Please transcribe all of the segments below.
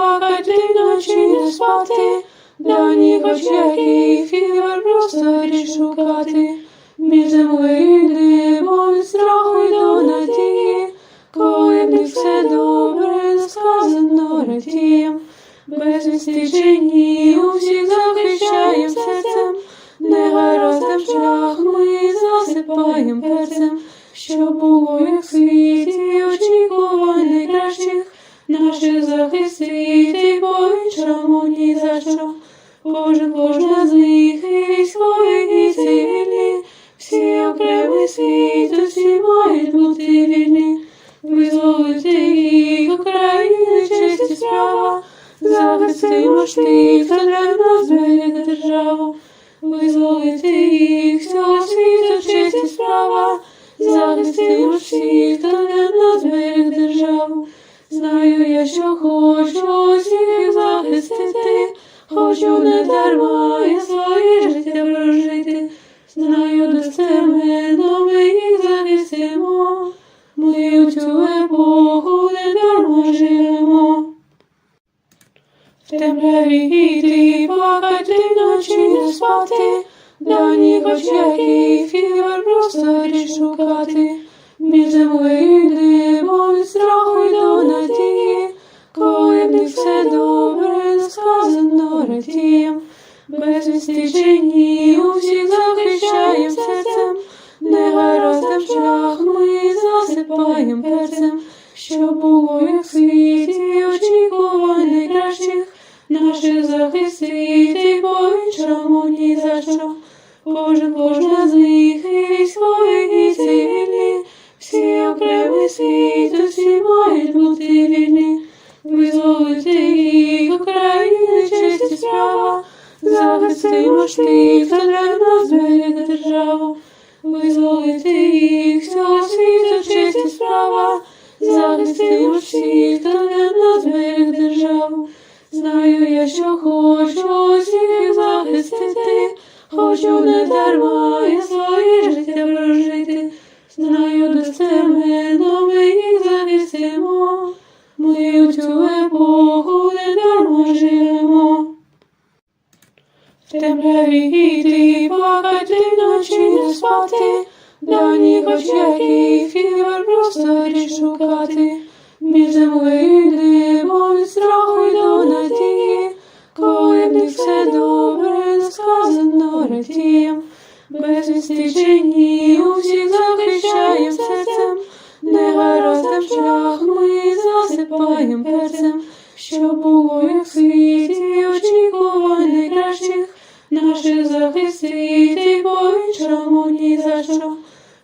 плакати, ночі не спати, дані очі, фівер просторі шукати, між землею і небом, від страху й до надії, коли в них все добре, не сказано радієм, без вісти чи ні, усіх захищаєм серцем, негараздам шлях ми засипаєм перцем, що було як в світі, очікувань найкращих, наших захистити по-іншому ні за що. Кожна з них і військові, і цивільні, всі окремий світ, усі мають бути вільні. Визволити їх України, честь і справа, захистимо ж тих, хто для нас збереже державу. Визволити їх, всього світу, честь і справа, захистимо ж всіх, хто для нас збереже державу. Знаю я, що хочу усіх захистити, хочу не дарма і своє життя прожити. Знаю достеменно, ми їх захистимо, ми у цю епоху не дарма живемо. В темряві йти, плакати, ночі не спати, дані очі, фівер просторі шукати, між землею і небом, від страху й до надії, коли в них все добре, не сказано радієм, без вісти чи ні, усіх захищаєм серцем, негараздам шлях ми засипаєм перцем, що було як в світі, очікувань найкращих, наших захистити по-іншому ні за що. Кожна з них і військові, і цивільні, всі окремий світ, усі мають бути вільні. Визволити їх, України, честь і справа, захистимо ж тих, хто для нас збереже державу. Визволити їх, всього світу, честь і справа, захистимо ж всіх, хто для нас збереже державу. Знаю я, що хочу усіх захистити, хочу не дарма і своє життя прожити. Знаю достеменно, ми їх захистимо, ми у цю епоху не дарма живемо. В темряві йти, плакати, ночі не спати, дані очі, фівер просторі шукати, між землею і небом, від страху й до надії, коли в них все добре, не сказано радієм, без вісти чи ні, усіх захищаєм серцем, негараздам шлях ми засипаєм перцем, що було як в світі, очікувань найкращих, наших захистити по-іншому ні за що.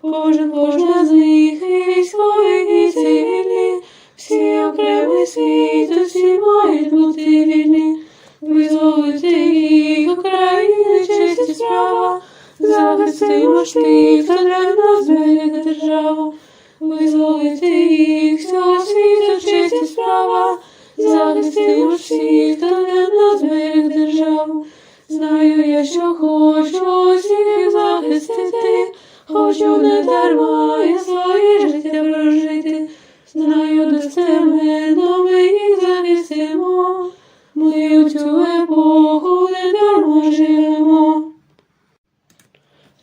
Кожна з них і військові, і цивільні, всі окремий світ, усі мають бути вільні. Визволити їх, України, честь і справа, захистимо ж тих, хто для нас збереже державу. Визволити їх, всього світу, честь і справа, захистимо ж всіх, хто для нас збереже державу. Знаю я, що хочу усіх захистити, хочу не дарма і своє життя прожити. Знаю достеменно, ми їх захистимо, ми у цю епоху не дарма живемо.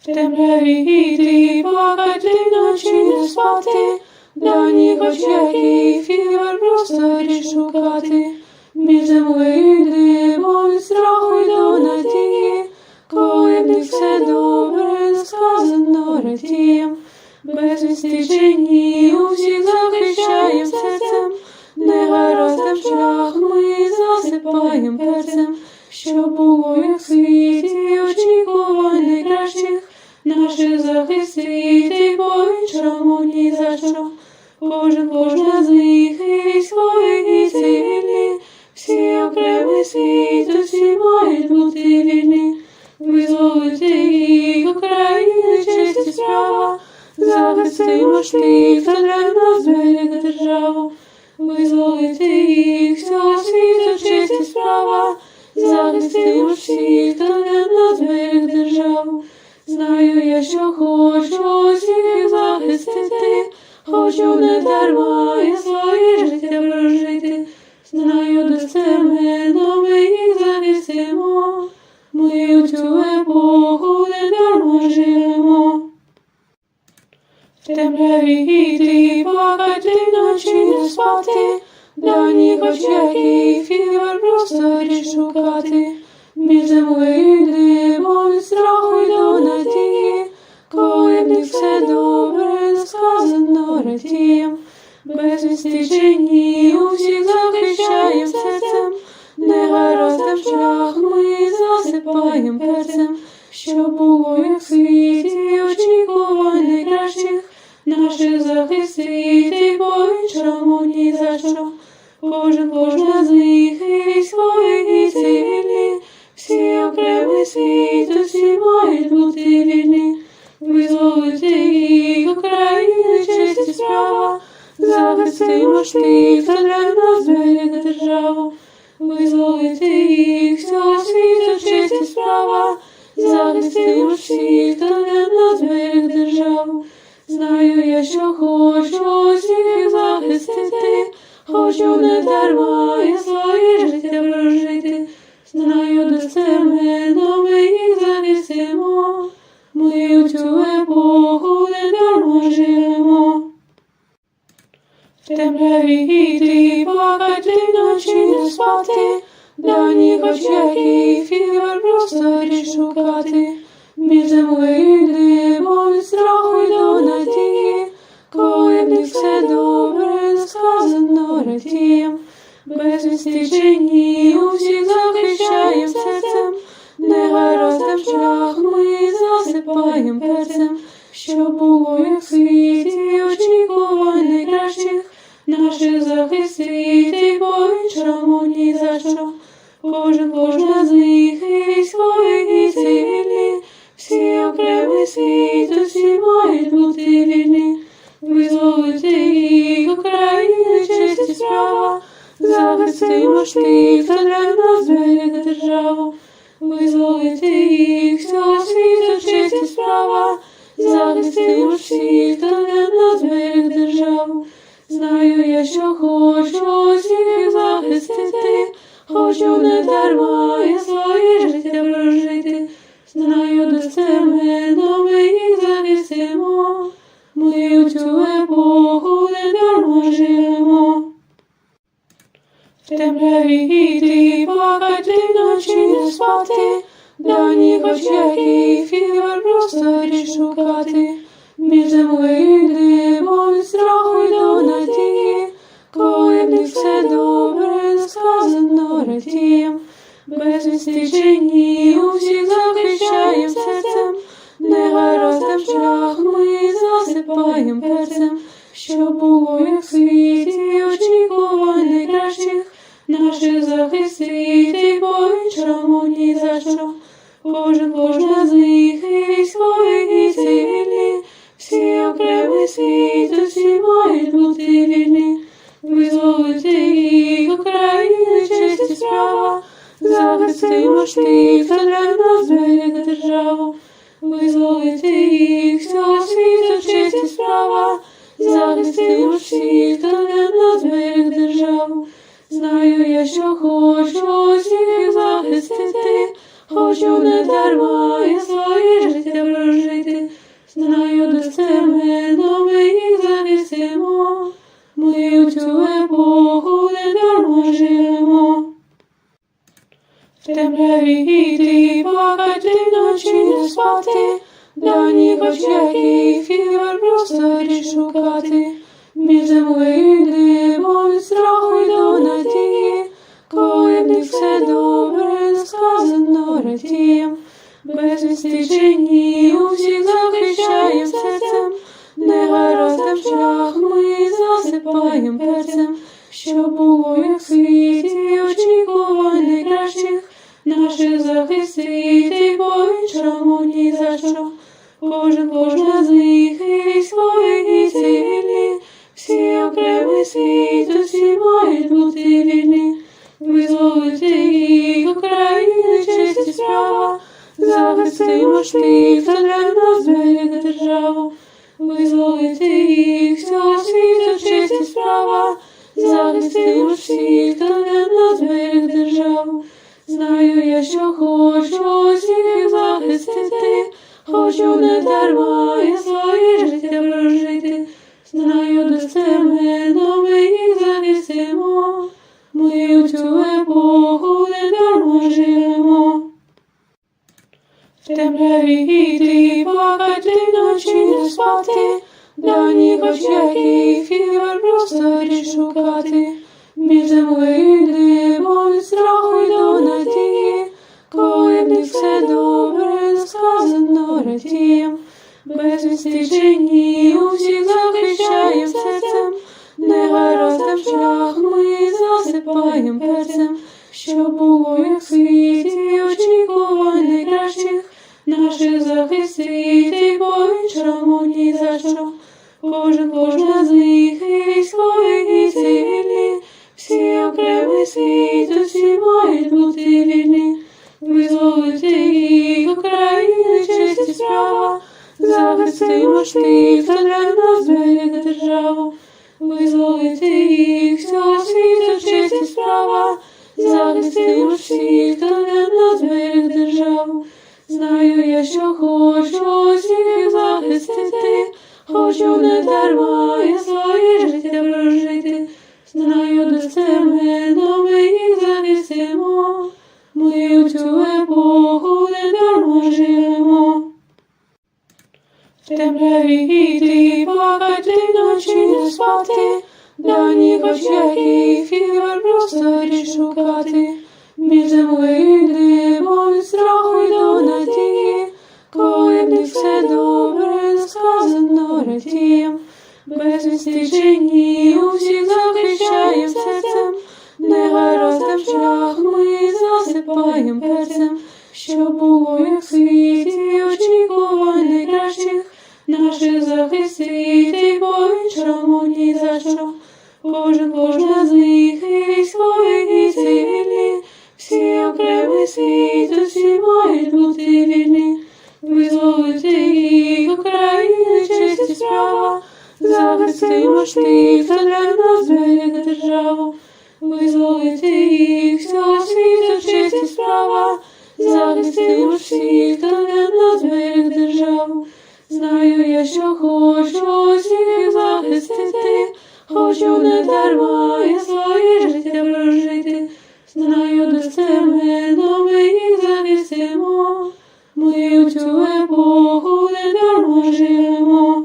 В темряві йти, плакати, ночі не спати, дані очі, фівер просторі шукати, між землею і небом, від страху й до надії, коли в них все добре, не сказано радієм, без вісти чи ні, усіх захищаєм серцем, негараздам шлях ми засипаєм перцем, що було як в світі, очікувань найкращих, наших захистити по-іншому ні за що. Кожна з них і військові, і цивільні, всі окремий світ, усі мають бути вільні. Визволити їх, України, честь і справа, захистимо ж тих, хто для нас збереже державу. Визволити їх, всього світу, честь і справа, захистимо ж всіх, хто для нас збереже державу. Знаю я, що хочу усіх захистити, хочу не дарма і своє життя прожити. знаю, де стемено ми їх завісимо, ми у цю епоху не дарма живемо. В темряві йти, плакати, ночі не спати, давніх очаків і в просторі шукати, між землею і небом від страху й до надії, коли в них все добре, не сказано радієм, без вісти чи ні, усіх захищаєм серцем, негараздам шлях ми засипаєм перцем, що було як в світі, очікувань найкращих, наших захистити по-іншому ні за що. Кожна з них і військові, і цивільні, всі окремий світ, усі мають бути вільні. Визволити їх України, честь і справа, захистимо штиф, та для нас берег державу. Визволити їх всього світу, честь і справа, захистимо штиф, та для нас берег державу. Знаю я, що хочу усіх захистити, хочу не дарма я своє життя прожити. Знаю, де стемено ми їх завісимо, ми у цю епоху не дарма живемо. В темряві йти, плакати, ночі не спати, давніх очаків і в просторі шукати, між землею і небом від страху й до надії, коли в них все добре, не сказано радієм, без вісти чи ні, усіх захищаєм серцем, негараздам шлях ми засипаєм перцем, що було як в світі, очікувань найкращих, наших захистити по-іншому ні за що. Кожна з них і військові, і цивільні, всі окремий світ, усі мають бути вільні. Визволити їх України, честь і справа, захистимо штиф, та для нас берег державу. Визволити їх всього світу, честь і справа, захистимо штиф, та для нас берег державу. Знаю я, що хочу усіх захистити, хочу не дарма я своє життя прожити. Знаю, де стемено ми їх завісимо, ми у цю епоху не дарма живемо. В темряві йти, плакати, ночі не спати, давніх очаків і в просторі шукати, між землею і небом від страху й до надії, коли в них все добре, не сказано радієм, без вісти чи ні, усіх захищаєм серцем, негараздам шлях ми засипаєм перцем, що було як в світі, очікувань найкращих, наших захистити по-іншому ні за що. Кожна з них і військові, і цивільні, всі окремий світ, усі мають бути вільні. Визволити їх України, честь і справа, захистимо штиф, та для нас берег державу. Визволити їх всього світу, честь і справа, захистимо штиф, та для нас берег державу. Знаю я, що хочу усіх захистити, хочу не дарма я своє життя прожити. Знаю, де стемено ми їх завісимо, ми у цю епоху не дарма живемо. В темряві йти, плакати, ночі не спати, давніх очаків і в просторі шукати, між землею і небом від страху й до надії, коли в них все добре, не сказано радієм, без вісти чи ні, усіх захищаєм серцем, негараздам шлях ми засипаєм перцем, що було як в світі, очікувань найкращих, наших захистити по-іншому ні за що. Кожна з них і військові, і цивільні, всі окремий світ, усі мають бути вільні. Визволити їх України, честь і справа, захистимо штиф, та для нас берег державу. Визволити їх всього світу, честь і справа, захистимо всіх, хто для нас берег державу. Знаю я, що хочу всіх захистити, хочу не дарма я своє життя прожити. Знаю достеменно ми їх захистимо, ми у цю епоху не дарма живемо. В темряві йти, плакати, ночі не спати, давніх очаків і просторі шукати. Між землею і небом від страху й до надії, коли в них все добре, сказано радієм. Без вісти чи ні, усіх захищаєм серцем, негараздам шлях ми засипаєм перцем, щоб було як в світі очікувань найкращих наших захистити, по-іншому ні за що. Кожна з них і військові, і цивільні, всі окремий світ, усі мають бути вільні. Визволити їх України, честь і справа, захистимо ж тих, хто для нас берег державу. Визволити їх всього світу, честь і справа, захистимо ж всіх, хто для нас берег державу. Знаю я, що хочу всіх захистити, хочу не дарма я своє життя прожити. Знаю достеменно ми їх захистимо, ми у цю епоху не дарма живемо. В темряві йти, плакати, ночі не спати, давніх очаків і просторі шукати. Між землею і небом від страху й до надії, коли в них все добре, сказано радієм. Без вісти чи ні, усіх захищаєм серцем, негараздам шлях ми засипаєм перцем, щоб було як в світі очікувань найкращих наших захистити, по-іншому ні за що. Кожна з них і військові, і цивільні, всі окремий світ, усі мають бути вільні. Визволити їх України, честь і справа, захистимо ж тих, хто для нас берег державу. Визволити їх всього світу, честь і справа, захистимо ж всіх, хто для нас берег державу. Знаю я, що хочу всіх захистити, хочу не дарма я своє життя прожити. Знаю достеменно ми їх захистимо, ми у цю епоху не дарма живемо.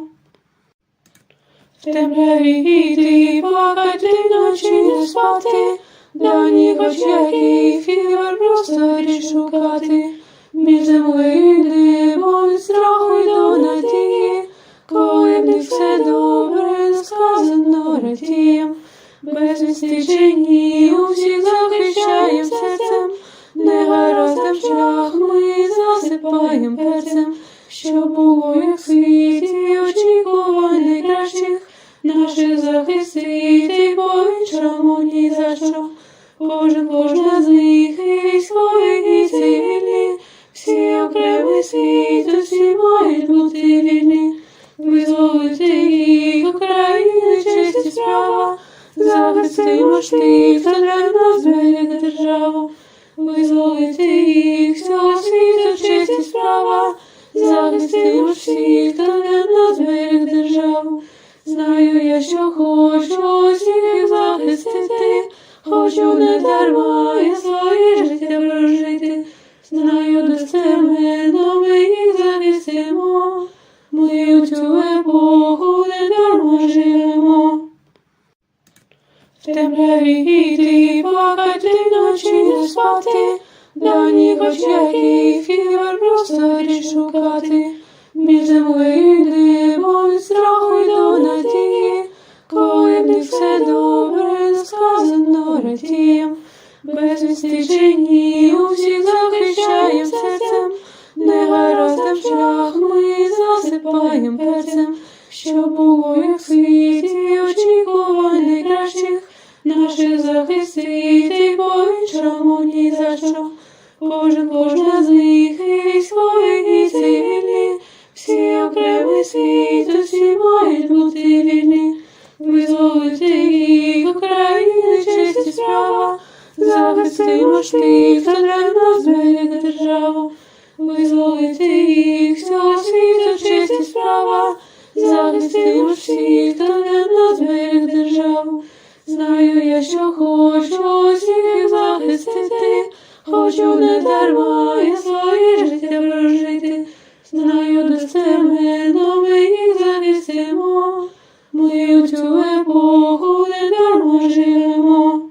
В темряві йти, плакати, ночі не спати, давніх очаків і просторі шукати. Між землею і небом від страху й до надії, коли в них все добре, сказано радієм. Без вісти чи ні, усіх захищаєм серцем, негараздам шлях ми засипаєм перцем, щоб було як в світі очікувань найкращих наших захистити, по-іншому ні за що. Кожна з них і військові, і цивільні, всі окремий світ, усі мають бути вільні. Визволити їх України, честь і справа, захистимо ж тих, хто для нас берег державу. Визволити їх всього світу, честь і справа, захистимо ж всіх, хто для нас берег державу. Знаю я, що хочу всіх захистити, хочу не дарма я своє життя прожити. Знаю достеменно ми їх захистимо, ми у цю епоху не дарма живемо. В темряві йти, плакати, ночі не спати, давніх очаків і просторі шукати. Між землею і небом від страху й до надії, коли в них все добре, сказано радієм. Без вісти чи ні, усіх захищаєм серцем, негараздам шлях ми засипаєм перцем, щоб було як в світі очікувань найкращих наших захистити, по-іншому ні за що. Кожна з них і військові, і цивільні, всі окремий світ, усі мають бути вільні. Визволити їх України. справа, захистимо ж тих, хто для нас зберег державу. Визволити їх, всього світу честь і справа, захистимо ж всіх, хто для нас зберег державу. Знаю я, що хочу усіх їх захистити, хочу не дарма я своє життя прожити. Знаю достеменно ми їх захистимо, ми у цю епоху не дарма живемо.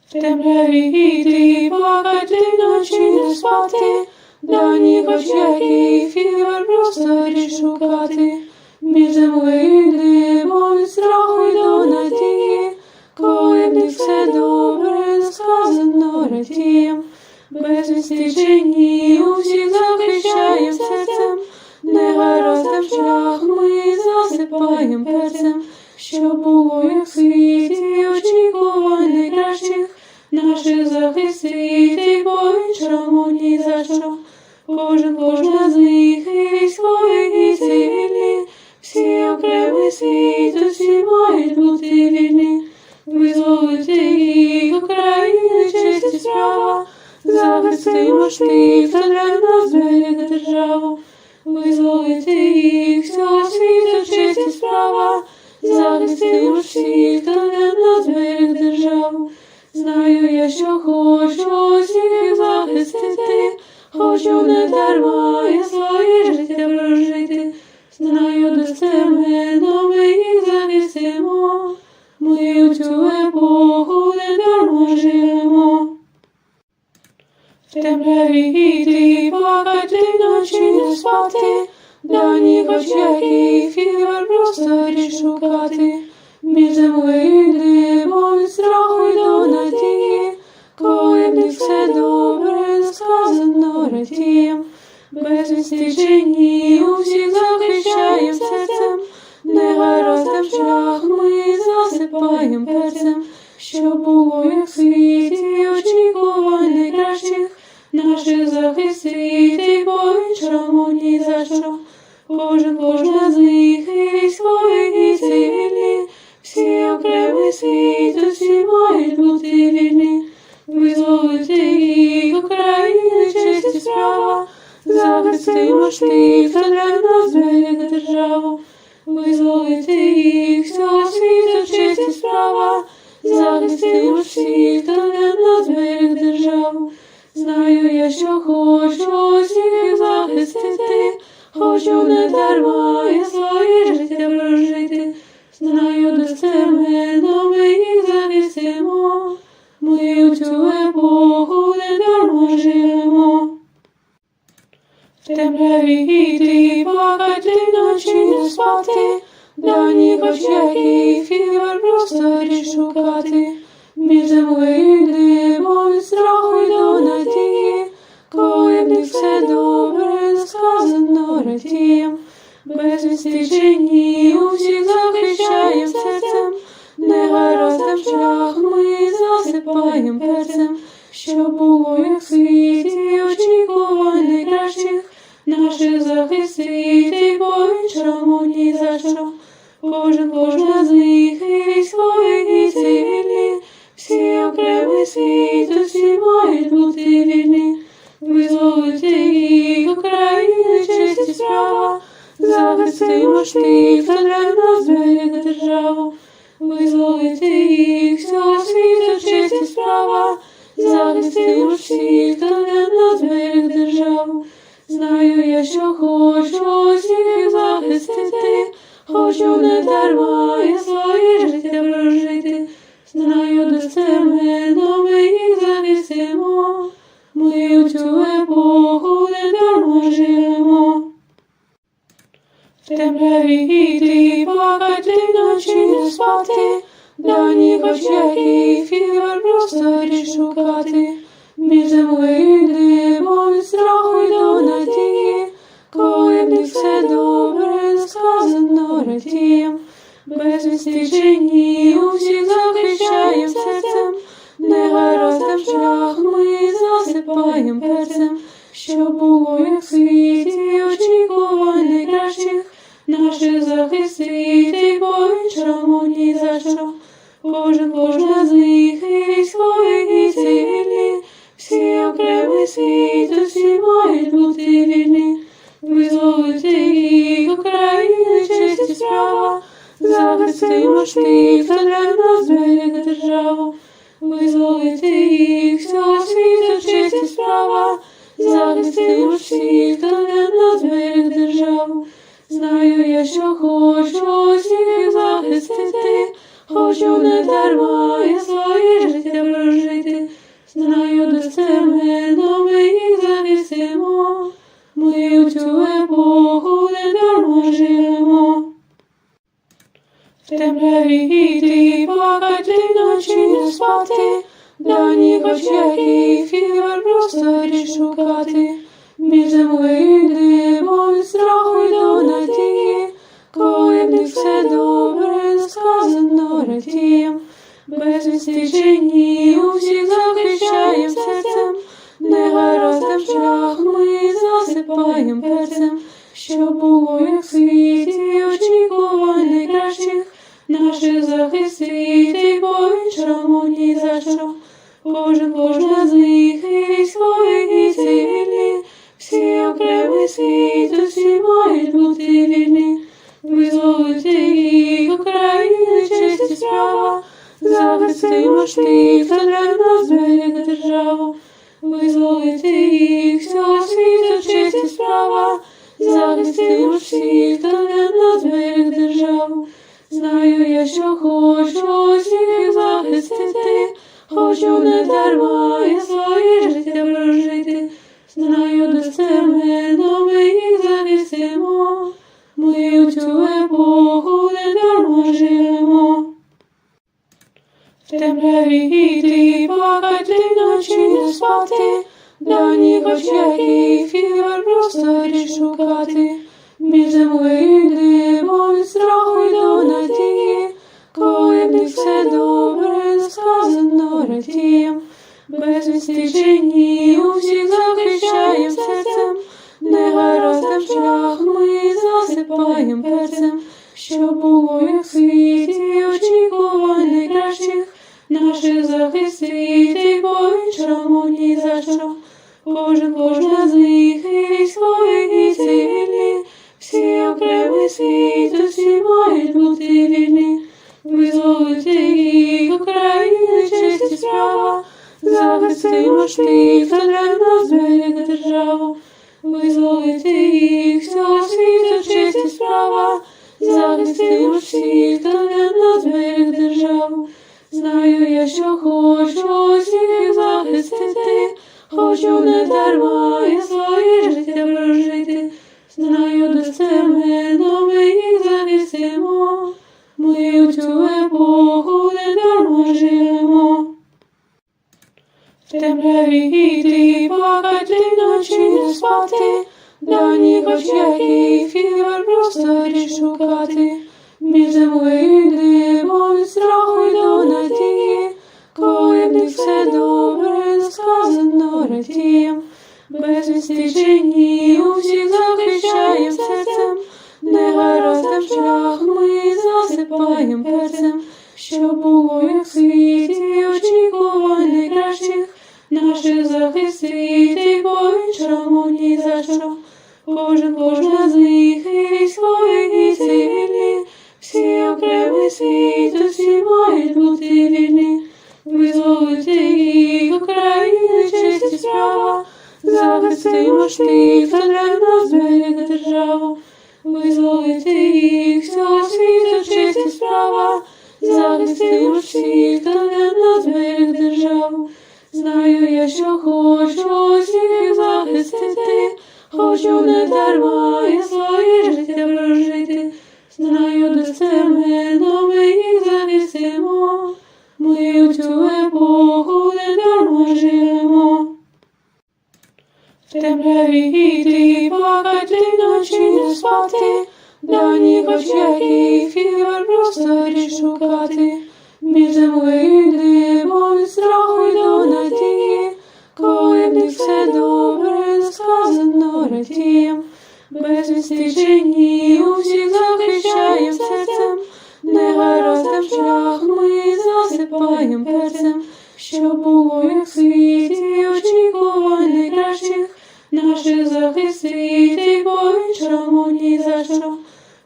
В темряві йти, плакати, ночі не спати, дані хоч яких фігур просторі шукати. Між землею і небом від страху й до надії, коли в них все добре, сказано радієм. Без відстежені усіх захищаєм серцем, негараздам шлях ми засипаєм перцем, щоб було як в світі очікувань найкращих, наших захистити по-іншому ні за що. Кожна з них і військові, і цивільні, всі окремий світ, усі мають бути вільні. Визволити їх України честь і справа, захистимо ж тих, хто для нас зберег державу. Визволити їх, всього світу честь і справа, захистимо ж всіх, хто для нас зберег державу. Знаю я, що хочу усіх їх захистити, хочу не дарма я своє життя прожити. Знаю достеменно ми їх захистимо, ми у цю епоху не дарма живемо. В темряві йти, плакати, ночі не спати, дані хоч яких фігур просторі шукати. Між землею і небом від страху й до надії, коли в них все добре, сказано радієм. Без відстежені усіх захищаєм серцем, негараздам шлях ми засипаєм перцем, щоб було як в світі очікувань найкращих, наших захистити по-іншому ні за що. Кожна з них і військові, і цивільні, всі окремий світ, усі мають бути вільні. Визволити їх України честь і справа, захистимо ж тих, хто для нас зберег державу. Визволити їх, всього світу честь і справа, захистимо ж всіх, хто для нас зберег державу. Знаю я, що хочу усіх їх захистити, хочу не дарма я своє життя прожити. Знаю достеменно ми їх захистимо, ми у цю епоху не дарма живемо. В темряві йти, плакати, ночі не спати, дані хоч яких фігур просторі шукати. Між землею і небом від страху й до надії, коли в них все добре, сказано радієм. Без відстежені усіх захищаєм серцем, негараздам шлях ми засипаєм перцем, щоб було як в світі очікувань найкращих, наших захистити по-іншому ні за що. Кожна з них і військові, і цивільні, всі окремий світ, усі мають бути вільні. Визволити їх України честь і справа, захистимо ж тих, хто для нас зберег державу. Визволити їх, всього світу честь і справа, захистимо ж всіх, хто для нас зберег державу. Знаю я, що хочу усіх їх захистити, хочу не дарма я своє життя прожити. Знаю достеменно ми їх захистимо, ми у цю епоху не дарма живемо. В темряві йти, плакати, ночі не спати, дані хоч яких фігур просторі шукати. Між землею і небом від страху й до надії, коли в них все добре, сказано радієм. Без відстежені усіх захищаєм серцем, негараздам шлях ми засипаєм перцем, щоб було як в світі очікувань найкращих, наших захистити по-іншому ні за що. Кожна з них і військові, і цивільні, всі окремий світ, усі мають бути вільні. Визволити їх, України, честь і справа, захистимо тих, хто для нас берег державу. Визволити їх, всього світу, честь і справа, захистимо всіх, хто для нас берег державу. Знаю я, що хочу усіх захистити, хочу не дарма я своє життя прожити. Знаю достеменно ми їх захистимо, ми у цю епоху не дарма живемо. В темряві йти, плакати, ночі не спати, давніх очах і фівер просторі шукати. Між землею і небом від страху й до надії, коли в них все добре, сказано радієм. Без відстичені усіх захищаєм серцем, негараздам шлях ми засипаєм перцем, щоб було як в світі очікувань найкращих наших захистити, по-іншому ні за що. Кожна з них і військові, і цивільні, всі окремий світ, усі мають бути вільні. Визволити їх, України, честь і справа, захистимо тих, хто для нас берег державу. Визволити їх, всього світу, честь і справа, захистимо всіх, хто для нас берег державу. Знаю я, що хочу усіх захистити, хочу не дарма я своє життя прожити. Знаю достеменно ми їх захистимо, ми у цю епоху не дарма живемо. В темряві йти, плакати, ночі не спати, давніх очах і фівер просторі шукати. Між землею і небом від страху й до надії, коли в них все добре, сказано радієм. Без відстичені усіх захищаєм серцем, негараздам шлях ми засипаєм перцем, щоб було як в світі очікувань найкращих наших захистити, по-іншому ні за що. Кожна з них і військові, і цивільні, всі окремий світ, усі мають бути вільні. Визволити їх, України, честь і справа, захистимо тих, хто для нас берег державу. Визволити їх, всього світу, честь і справа, захистимо всіх, хто для нас берег державу. Знаю я, що хочу усіх захистити, хочу не дарма я своє життя прожити. Знаю достеменно ми їх захистимо, ми у цю епоху не дарма живемо. В темряві йти, плакати, ночі не спати, давніх очах і фівер просторі шукати. Між землею і небом від страху й до надії, коли в них все добре, сказано радієм. Без відстичені усіх захищаєм серцем, негараздам шлях ми засипаєм перцем, щоб було як в світі очікувань найкращих наших захистити, по-іншому ні за що. Кожна з них і військові, і цивільні, всі окремий світ, усі мають бути вільні. Визволити їх, України, честь і справа, захистимо тих, хто для нас берег державу. Визволити їх, всього світу, честь і справа, захистимо всіх, хто для нас берег державу. Знаю я, що хочу усіх захистити, хочу не дарма я своє життя прожити. Знаю достеменно ми їх захистимо, ми у цю епоху не дарма живемо. В темряві йти, плакати, ночі не спати, давніх очах і фівер просторі шукати. Між землею і небом від страху й до надії, коли в них все добре, сказано радієм. Без відстичені усіх захищаєм серцем, негараздам шлях ми що було як в світі, очікувань найкращих наших захистити, по-іншому ні за що.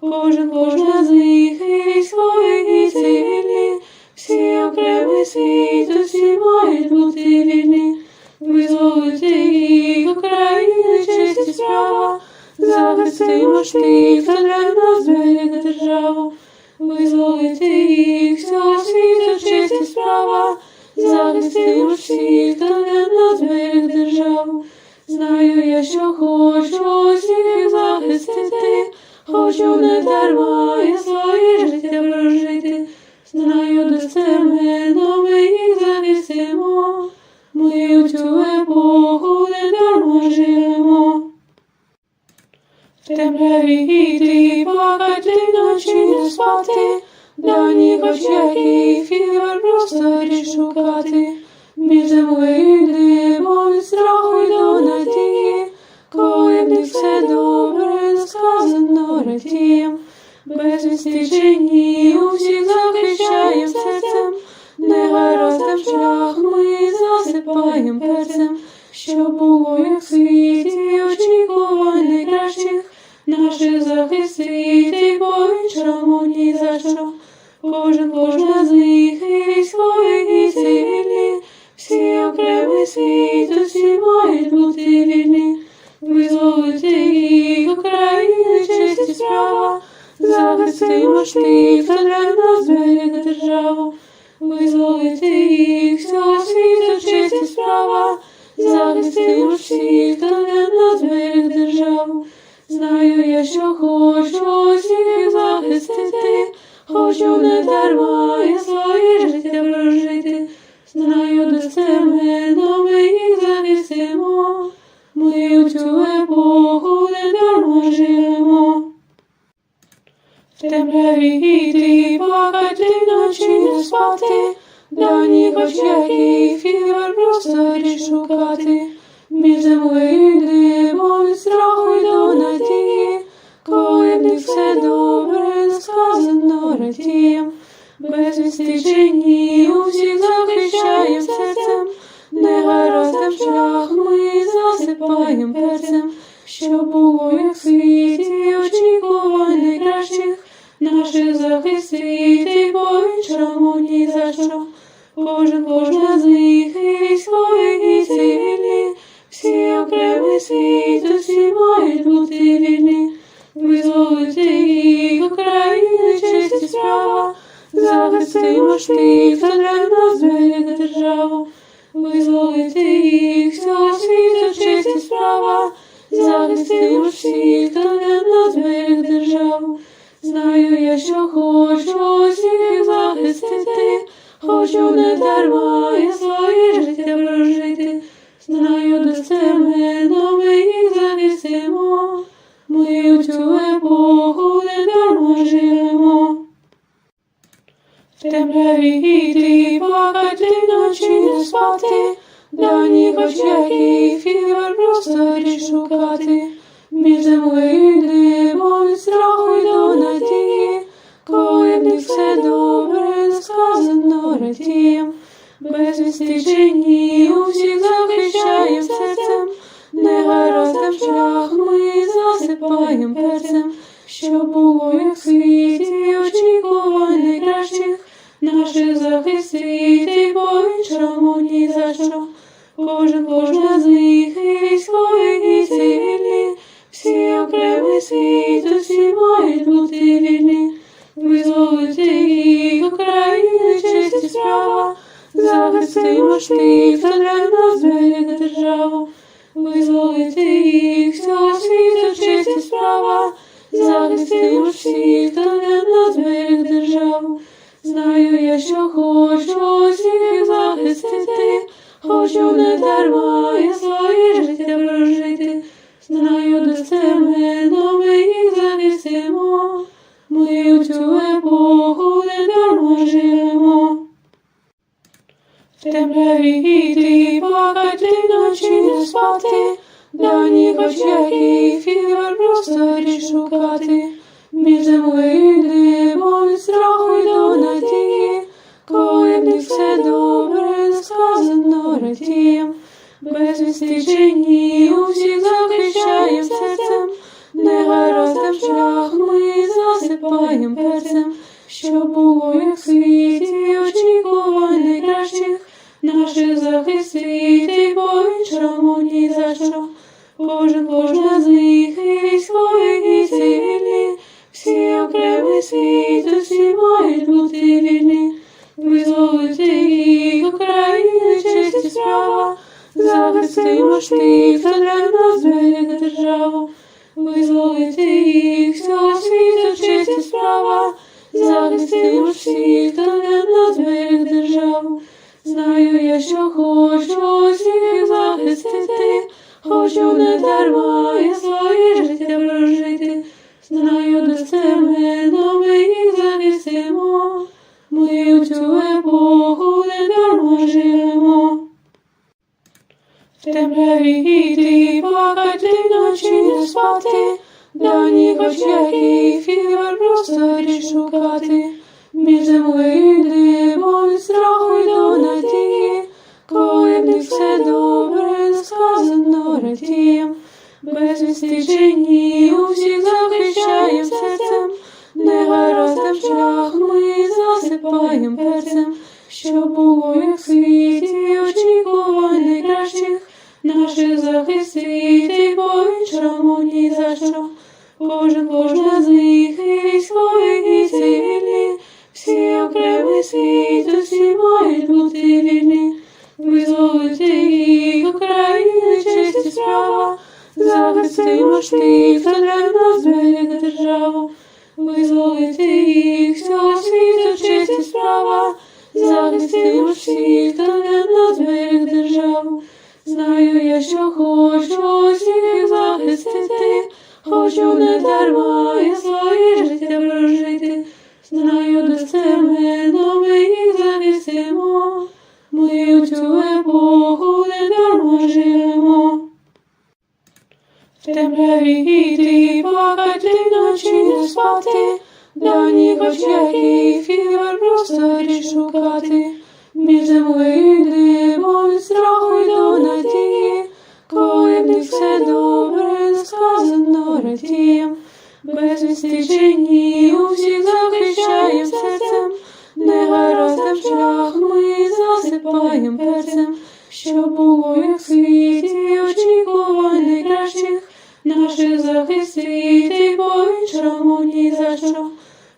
Кожна з них і військові, і цивільні, всі окремий світ, усі мають бути вільні. Визволити їх України, честь і справа, захистимо ж тих, хто для нас зберег державу. Визволити їх всього світу, честь і справа, захистимо ж всіх, хто для нас зберег державу. Знаю я, що хочу усіх захистити, хочу не дарма і своє життя прожити. Знаю достеменно, ми їх захистимо, ми у цю епоху не дарма живемо. В темряві йти, плакати, ночі не спати, давніх очах їх фівер просторі шукати. Між землею і небом від страху й до надії, коли в них все добре, не сказано радієм. Безвісти чи ні, усіх захищаєм серцем, негараздам шлях ми засипаєм перцем, що було як в світі, очікувань найкращих наших захистити, по-іншому ні за що. Кожна з них і військові, і цивільні, всі окремий світ, усі мають бути вільні. Визволити їх України, честь і справа, захистимо ж тих, хто для нас зберег державу. Визволити їх всього світу, честь і справа, захистимо ж всіх, хто для нас зберег державу. Знаю я, що хочу усіх захистити, хочу не дарма і своє життя прожити. Знаю достеменно, ми їх захистимо, ми у цю епоху не дарма живемо. В темряві йти, плакати, ночі не спати, давніх очах їх фівер просторі шукати. Між землею і небом від страху й до надії, коли в них все добре, не сказано радієм. Безвісти чи ні, усіх захищаєм серцем, негараздам шлях ми засипаєм перцем, що було як в світі, очікувань найкращих наших захистити, по-іншому ні за що. Кожна з них і військові, і цивільні, всі окремий світ, усі мають бути вільні. Визволити їх України, честь і справа, захистимо ж тих, хто для нас зберег державу. Визволити їх всього світу, честь і справа, захистимо ж всіх, хто для нас зберег державу. Знаю я, що хочу усіх захистити, хочу не дарма і своє життя прожити. Знаю достеменно, ми їх захистимо, ми у цю епоху не дарма живемо. В темряві йти, плакати, ночі не спати, давніх очах їх фівер просторі шукати. Між землею і небом від страху й до надії, коли в них все добре, не сказано радієм. Безвісти чи ні, усіх захищаєм серцем, негараздам шлях ми засипаєм перцем, що було як в світі, очікувань найкращих наших захистити, по-іншому ні за що. Кожна з них і військові, і цивільні, всі окремий світ, усі мають бути вільні. Визволити їх України, честь і справа, захистимо ж тих, хто для нас зберег державу. Визволити їх всього світу, честь і справа, захистимо ж всіх, хто для нас зберег державу. Знаю я, що хочу усіх захистити, хочу не дарма і своє життя прожити. Знаю достеменно, ми їх захистимо, ми у цю епоху не дарма живемо. В темряві йти, плакати, ночі не спати, давніх очах їх фівер просторі шукати. Між землею і небом від страху й до надії, коли в них все добре, сказано радієм. Безвісти чи ні, усіх захищаєм серцем, негараздам шлях ми засипаєм перцем, щоб було як в світі очікувань найкращих, наших захистити по-іншому ні за що. Кожна з них і військові, і цивільні, всі окремий світ, усі мають бути вільні. Визволити їх України, честь і справа, захистимо ж тих, хто для нас берег державу. Визволити їх всього світу, честь і справа, захистимо ж всіх, хто для нас берег державу. Знаю я, що хочу всіх захистити, хочу не дарма я своє життя прожити. Знаю достеменно ми їх захистимо, ми у цю епоху не дарма живемо. В темряві йти, плакати, вночі не спати, давніх очах і фівер просторі шукати. Між землею і небом від страху й до надії, коли в них все добре, сказано радієм. Безвісти чи ні, усіх захищаєм серцем, негараздам шлях ми засипаєм перцем, щоб було як в світі очікувань найкращих, наших захистити по-іншому ні за що. Кожна з них і військові, і цивільні, всі окремий світ, усі мають бути вільні. Визволити їх України, честь і справа, захистимо ж тих, хто для нас берег державу. Визволити їх всього світу, честь і справа, захистимо ж всіх, хто для нас берег державу. Знаю я, що хочу всіх захистити, хочу не дарма я своє життя прожити. Знаю достеменно ми їх захистимо, ми у цю епоху не дарма живемо. В темряві йти, плакати, вночі не спати, давніх очах і фівер просторі шукати. Між землею і небом від страху й до надії, коли в них все добре, сказано радієм. Безвісти чи ні, усіх захищаєм серцем, негараздам шлях ми засипаєм перцем, щоб було як в світі очікувань найкращих, наших захистити по-іншому ні за що.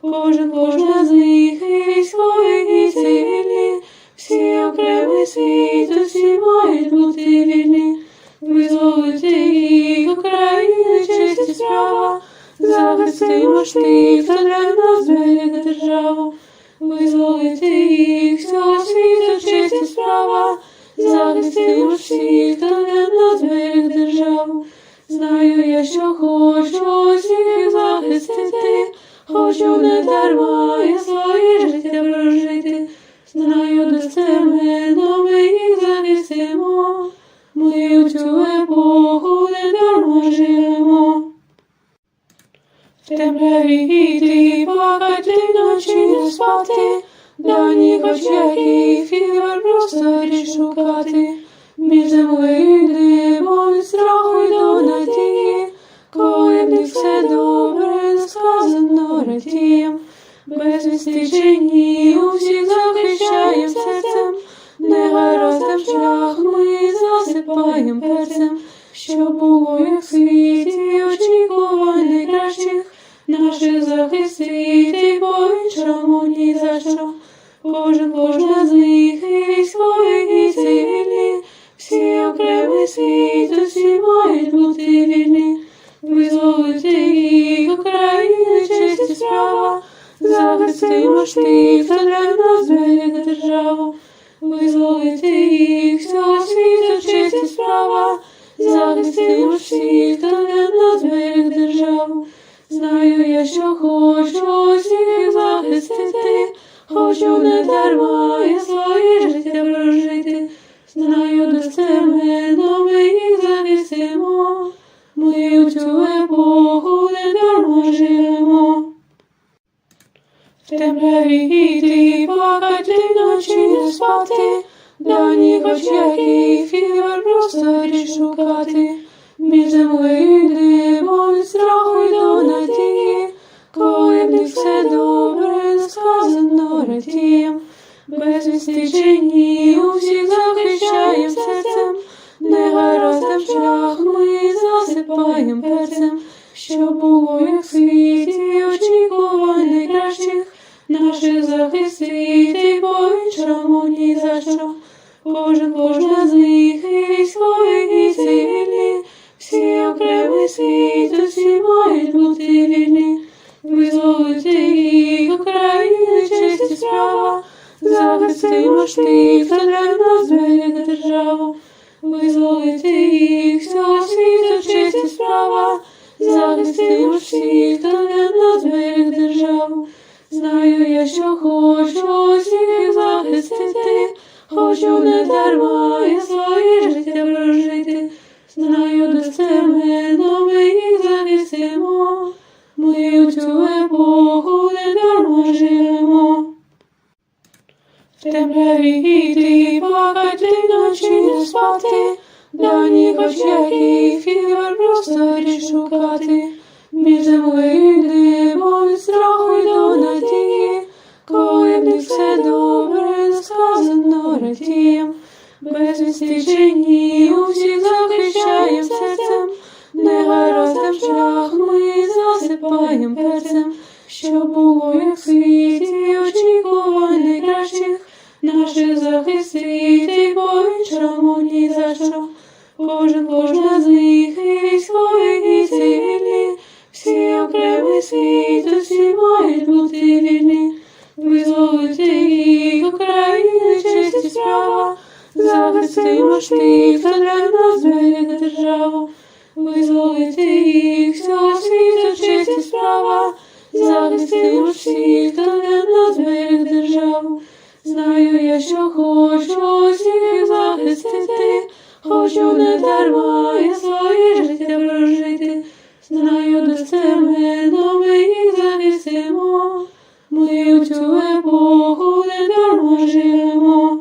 Кожна з них і військові, і цивільні, всі окремий світ, усі мають бути вільні. Визволити їх України, честь і справа, захистимо ж тих, хто для нас берег державу. Визволити їх всього світу, честь і справа, захистимо ж всіх, хто для нас берег державу. Знаю я, що хочу всіх захистити, хочу не дарма я своє життя прожити. Знаю достеменно ми їх захистимо, ми у цю епоху не дарма живемо. В темряві йти, плакати, вночі не спати, давніх очах і фівер просторі шукати. Між землею і небом від страху й до надії, коли в них все добре, сказано радієм. Безвісти чи ні, усіх захищаєм серцем, негараздам шлях ми засипаєм перцем, щоб було як в світі очікувань найкращих, наших захистити по-іншому ні за що. Кожна з них і військові, і цивільні, всі окремий світ, усі мають бути вільні. Визволити їх України, честь і справа, захистимо ж тих, хто для нас берег державу. Визволити їх всього світу, честь і справа, захистимо ж всіх, хто для нас берег державу. Знаю я, що хочу всіх захистити, хочу не дарма я своє життя прожити. Знаю достеменно ми їх захистимо, ми у цю епоху не дарма живемо. В темряві йти, плакати ночі не спати, дані хоч який фівер просторі шукати, між землею і небом від страху й до надії, коли в них все добре, не сказано радієм, без вісти чи ні, усіх захищаєм серцем, негараздам шлях ми засипаєм перцем, що було як в світі, очікувань найкращих, наших захистити по-іншому ні за що. Кожна з них і військові, і цивільні, всі окремий світ, усі мають бути вільні. Визволити їх України, честь і справа, захистимо ж тих, хто для нас збереже державу. Визволити їх, всього світу, честь і справа, захистимо ж всіх, хто для нас збереже державу. Знаю я, що хочу усіх захистити, хочу не дарма і своє життя прожити. Знаю достеменно, ми їх захистимо, ми у цю епоху не дарма живемо. В темряві йти, плакати ночі не спати, дані хоч який фівер просторі шукати, між землею і небом від страху й до надії, коли в них все добре, не сказано радієм, без вісти чи ні, усіх захищаєм серцем, негараздам шлях ми засипаєм перцем, що було як в світі, очікувань найкращих, наших захистити по-іншому ні за що. Кожна з них і військові, і цивільні, всі окремий світ, усі мають бути вільні. Визволити їх, України, честь і справа, захистимо ж тих, хто для нас збереже державу. Визволити їх, всього світу, честь і справа, захистимо ж всіх, хто для нас збереже державу. Знаю я, що хочу усіх захистити, хочу не дарма і своє життя прожити. Знаю достеменно, ми їх захистимо, ми у цю епоху не дарма живемо.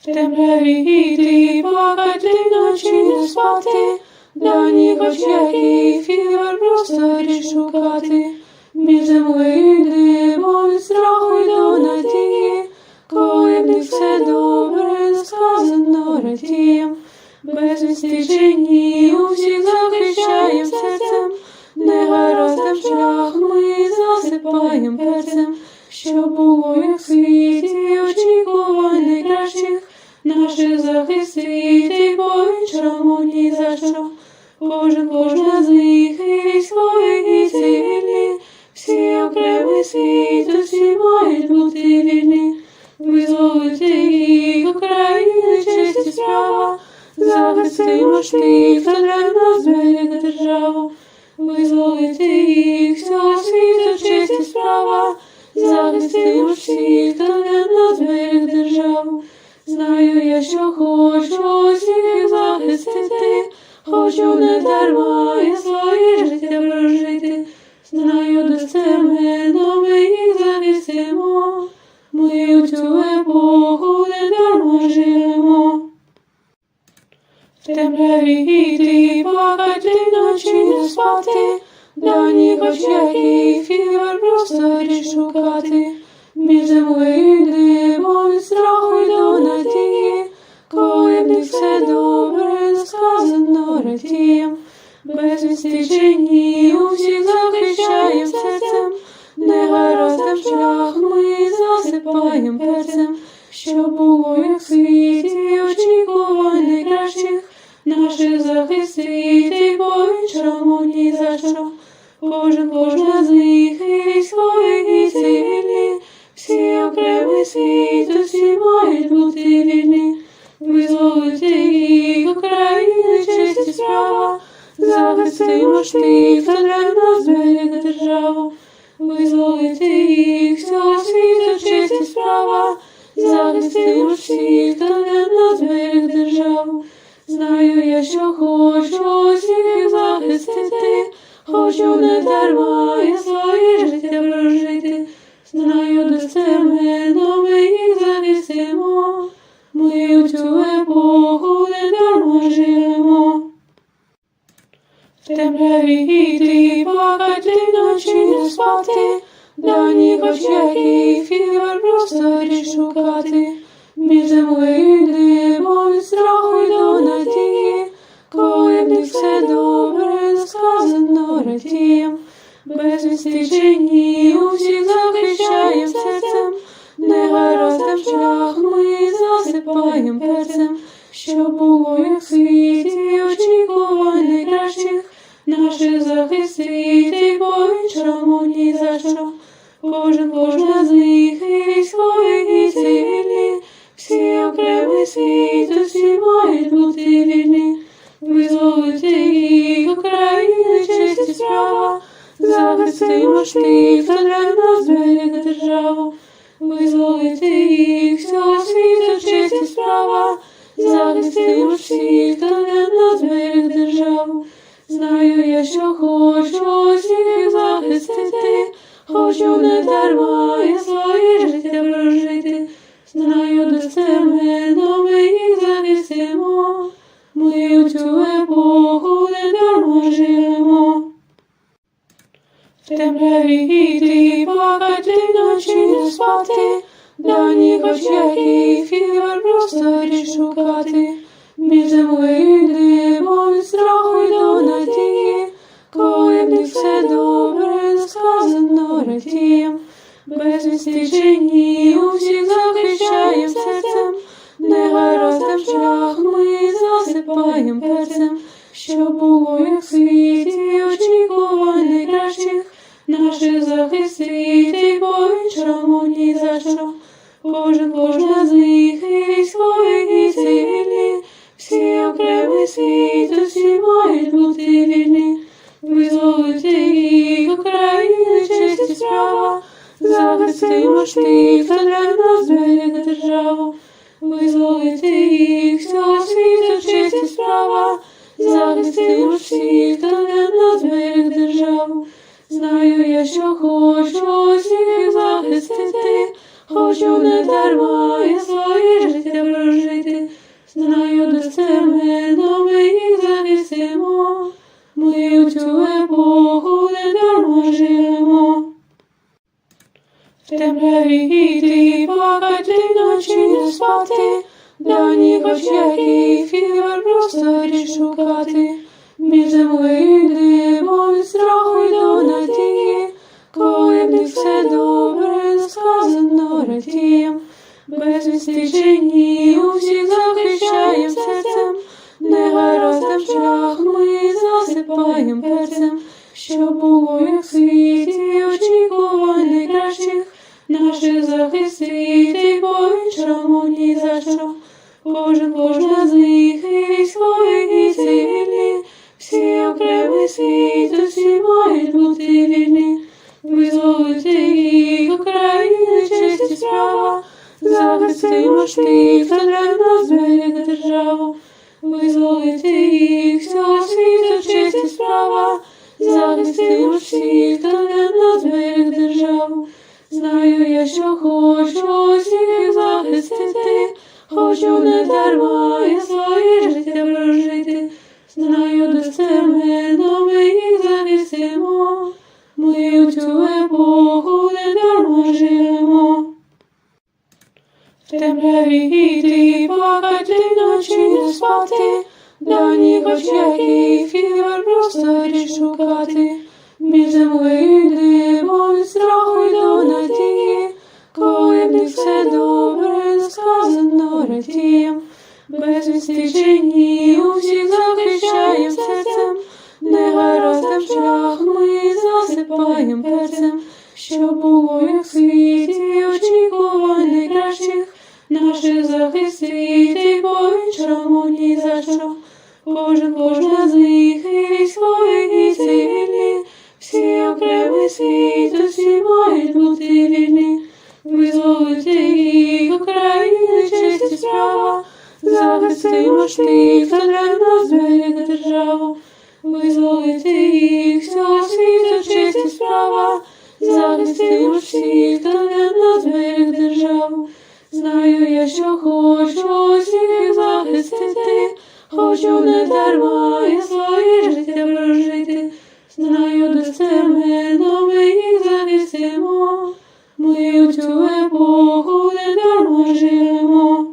В темряві йти, плакати ночі не спати, дані хоч який фівер просторі шукати, між землею і небом від страху й до надії, коли в них все добре, не сказано радієм, без вісти чи ні, усіх захищаєм серцем, негараздам шлях ми засипаєм перцем, що було як в світі, очікувань найкращих, наших захистити по-іншому ні за що. Кожна з них і військові, і цивільні, всі окремий світ, усі мають бути вільні. Визволити їх, України, честь і справа, захистимо ж тих, хто для нас збереже державу. Визволити їх, всього світу, честь і справа, захистимо ж всіх, хто для нас збереже державу. Знаю я, що хочу усіх захистити, хочу не дарма і своє життя прожити. Знаю достеменно, ми їх захистимо, ми у цю епоху не дарма живемо. В темряві йти, плакати ночі не спати, дані хоч який фівер просторі шукати, між землею і небом від страху й до надії, коли в них все добре, не сказано радієм, без вісти чи ні, усіх захищаєм серцем, негараздам шлях ми засипаєм перцем, що було як в світі, очікувань найкращих, наших захистити по-іншому ні за що. Кожна з них і військові, і цивільні, всі окремий світ, усі мають бути вільні. Визволити їх, України, честь і справа, захистимо ж тих, хто для нас збереже державу. Визволити їх, всього світу, честь і справа, захистимо ж всіх, хто для нас збереже державу. Знаю я, що хочу усіх захистити, хочу не дарма я своє життя прожити. Знаю достеменно ми їх захистимо, ми у цю епоху не дарма живемо. В темряві йти, плакати, вночі не спати, давніх очах і фівер просторі шукати. Між землею і небом від страху й до надії, коли в них все добре, сказано радієм. Без вісти чи ні, усіх захищаєм серцем, негараздам шлях ми засипаєм перцем, щоб було як в світі очікувань найкращих, наших захистити по-іншому ні за що. Кожна з них і військові, і цивільні, всі окремий світ, усі мають бути вільні. Визволити їх України, честь і справа, захистимо ж тих, хто для нас берег державу. Визволити їх всього світу, честь і справа, захистимо ж всіх, хто для нас берег державу. Знаю я, що хочу всіх захистити, хочу не дарма я своє життя прожити. Знаю достеменно ми їх захистимо, ми у цю епоху не дарма живемо. В темряві йти, плакати, вночі не спати, давніх очах і фівер просторі шукати. Між землею і небом від страху й до надії, коли в них все добре, сказано радієм. Без вісти чи ні, усіх захищаєм серцем, негараздам шлях ми засипаєм перцем, щоб було як в світі очікувань найкращих, наших захистити по-іншому ні за що. Кожна з них і військові, і цивільні, всі окремий світ, усі мають бути вільні. Визволити їх України, честь і справа, захистимо ж тих, хто для нас берег державу. Визволити їх всього світу, честь і справа, захистимо ж всіх, хто для нас берег державу. Знаю я, що хочу всіх захистити, хочу не дарма я своє життя прожити. Знаю достеменно ми їх захистимо, ми у цю епоху не дарма живемо. В темряві йти, плакати, вночі не спати, давніх очах і фівер просторі шукати. Між землею і небом від страху й до надії, коли в них все добре, сказано радієм. Без вісти чи ні, усіх захищаєм серцем, негараздам шлях ми засипаєм перцем, щоб було як в світі очікувань найкращих, наших захистити по-іншому ні за що. Кожна з них і військові, і цивільні, всі окремий світ, усі мають бути вільні. Визволити їх України, честь і справа, захистимо ж тих, хто для нас берег державу. Визволити їх всього світу, честь і справа, захистимо ж всіх, хто для нас берег державу. Знаю я, що хочу всіх захистити, хочу не дарма я своє життя прожити. Знаю достеменно ми їх захистимо, ми у цю епоху не дарма живемо. В темряві йти, плакати, вночі не спати, давніх очах і фівер просторі шукати. Між землею і небом від страху й до надії, коли в них все добре, сказано радієм. Без вісти чи ні, усіх захищаєм серцем, негараздам шлях ми засипаєм перцем, щоб було як в світі очікувань найкращих, наших захистити по-іншому ні за що. Кожна з них і військові, і цивільні, всі окремий світ, усі мають бути вільні. Визволити їх України, честь і справа, захистимо ж тих, хто для нас берег державу. визволити їх, всього світу честь і справа, захистимо всіх, та не на зберіг державу. Знаю я, що хочу усіх їх захистити, хочу не дарма і своє життя прожити. Знаю достеменно, ми їх захистимо, ми у цю епоху не дарма живемо.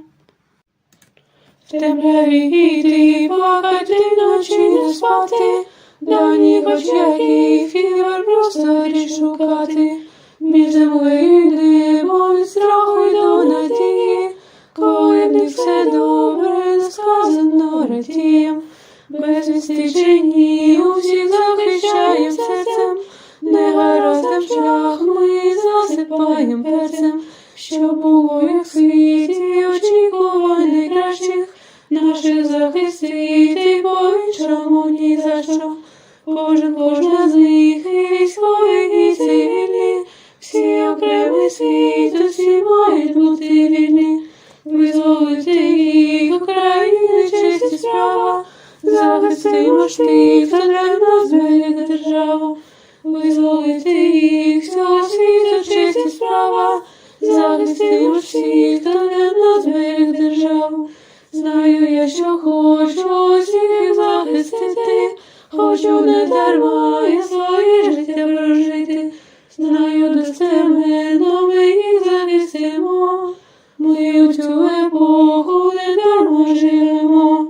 В темряві йти, плакати, ночі не спати, давніх очах їх фівер просторі шукати. Між землею і небом від страху й до надії, коли в них все добре, не сказано радієм. Без вісти чи ні, усіх захищаєм серцем, негараздам шлях ми засипаєм перцем, щоб було як в світі очікувань найкращих, наших захистити по-іншому ні за що. Кожна з них і військові, і цивільні, всі окремий світ, усі мають бути вільні. Визволити їх, України, честь і справа, захистимо ж тих, хто для нас зберіг державу. Визволити їх, всього світу, честь і справа, захистимо всіх, хто для нас зберіг державу. Знаю я, що хочу усіх їх захистити, хочу не дарма і своє життя прожити. Знаю достеменно, ми їх захистимо, ми у цю епоху не дарма живемо.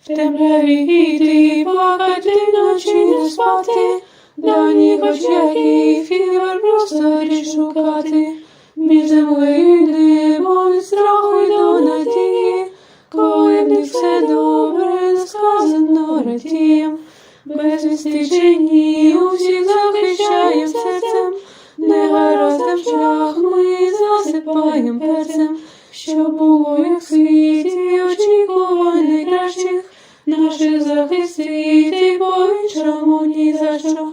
В темряві йти, плакати, ночі не спати, давніх очах їх фівер просторі шукати. Між землею і небом від страху й до надії, коли в них все добре, не сказано радієм. Без вісти чи ні, усіх захищаєм серцем, негараздам шлях ми засипаєм перцем, щоб було як в світі очікувань найкращих, наших захистити по-іншому ні за що.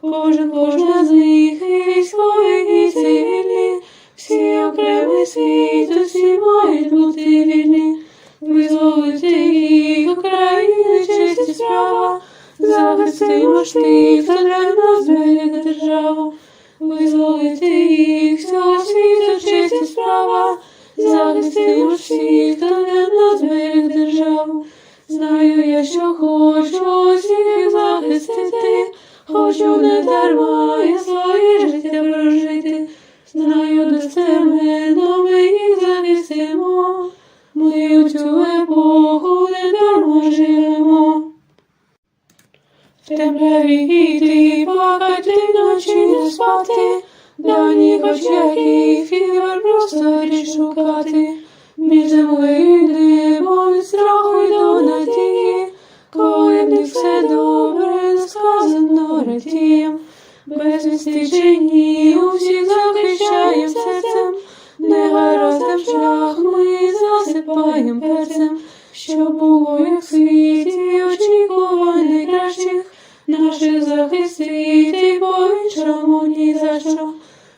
Кожна з них і військові, і цивільні, всі окремий світ, усі мають бути вільні. Визволити їх, України, честь і справа, захистимо ж тих, хто для нас зберіг державу. Визволити їх, всього світу, честь і справа, захистимо всіх, хто для нас зберіг державу. Знаю я, що хочу усіх їх захистити, хочу не дарма і своє життя прожити. Знаю достеменно, ми їх захистимо, ми у цю епоху не дарма живемо. В темряві йти, плакати, ночі не спати, давніх очах їх фівер просторі шукати. Між землею і небом від страху й до надії, коли в них все добре, не сказано радієм. Без вісти чи ні, усіх захищаєм серцем, негараздам шлях ми засипаєм перцем, щоб було як в світі очікувань найкращих, наших захистити по-іншому ні за що.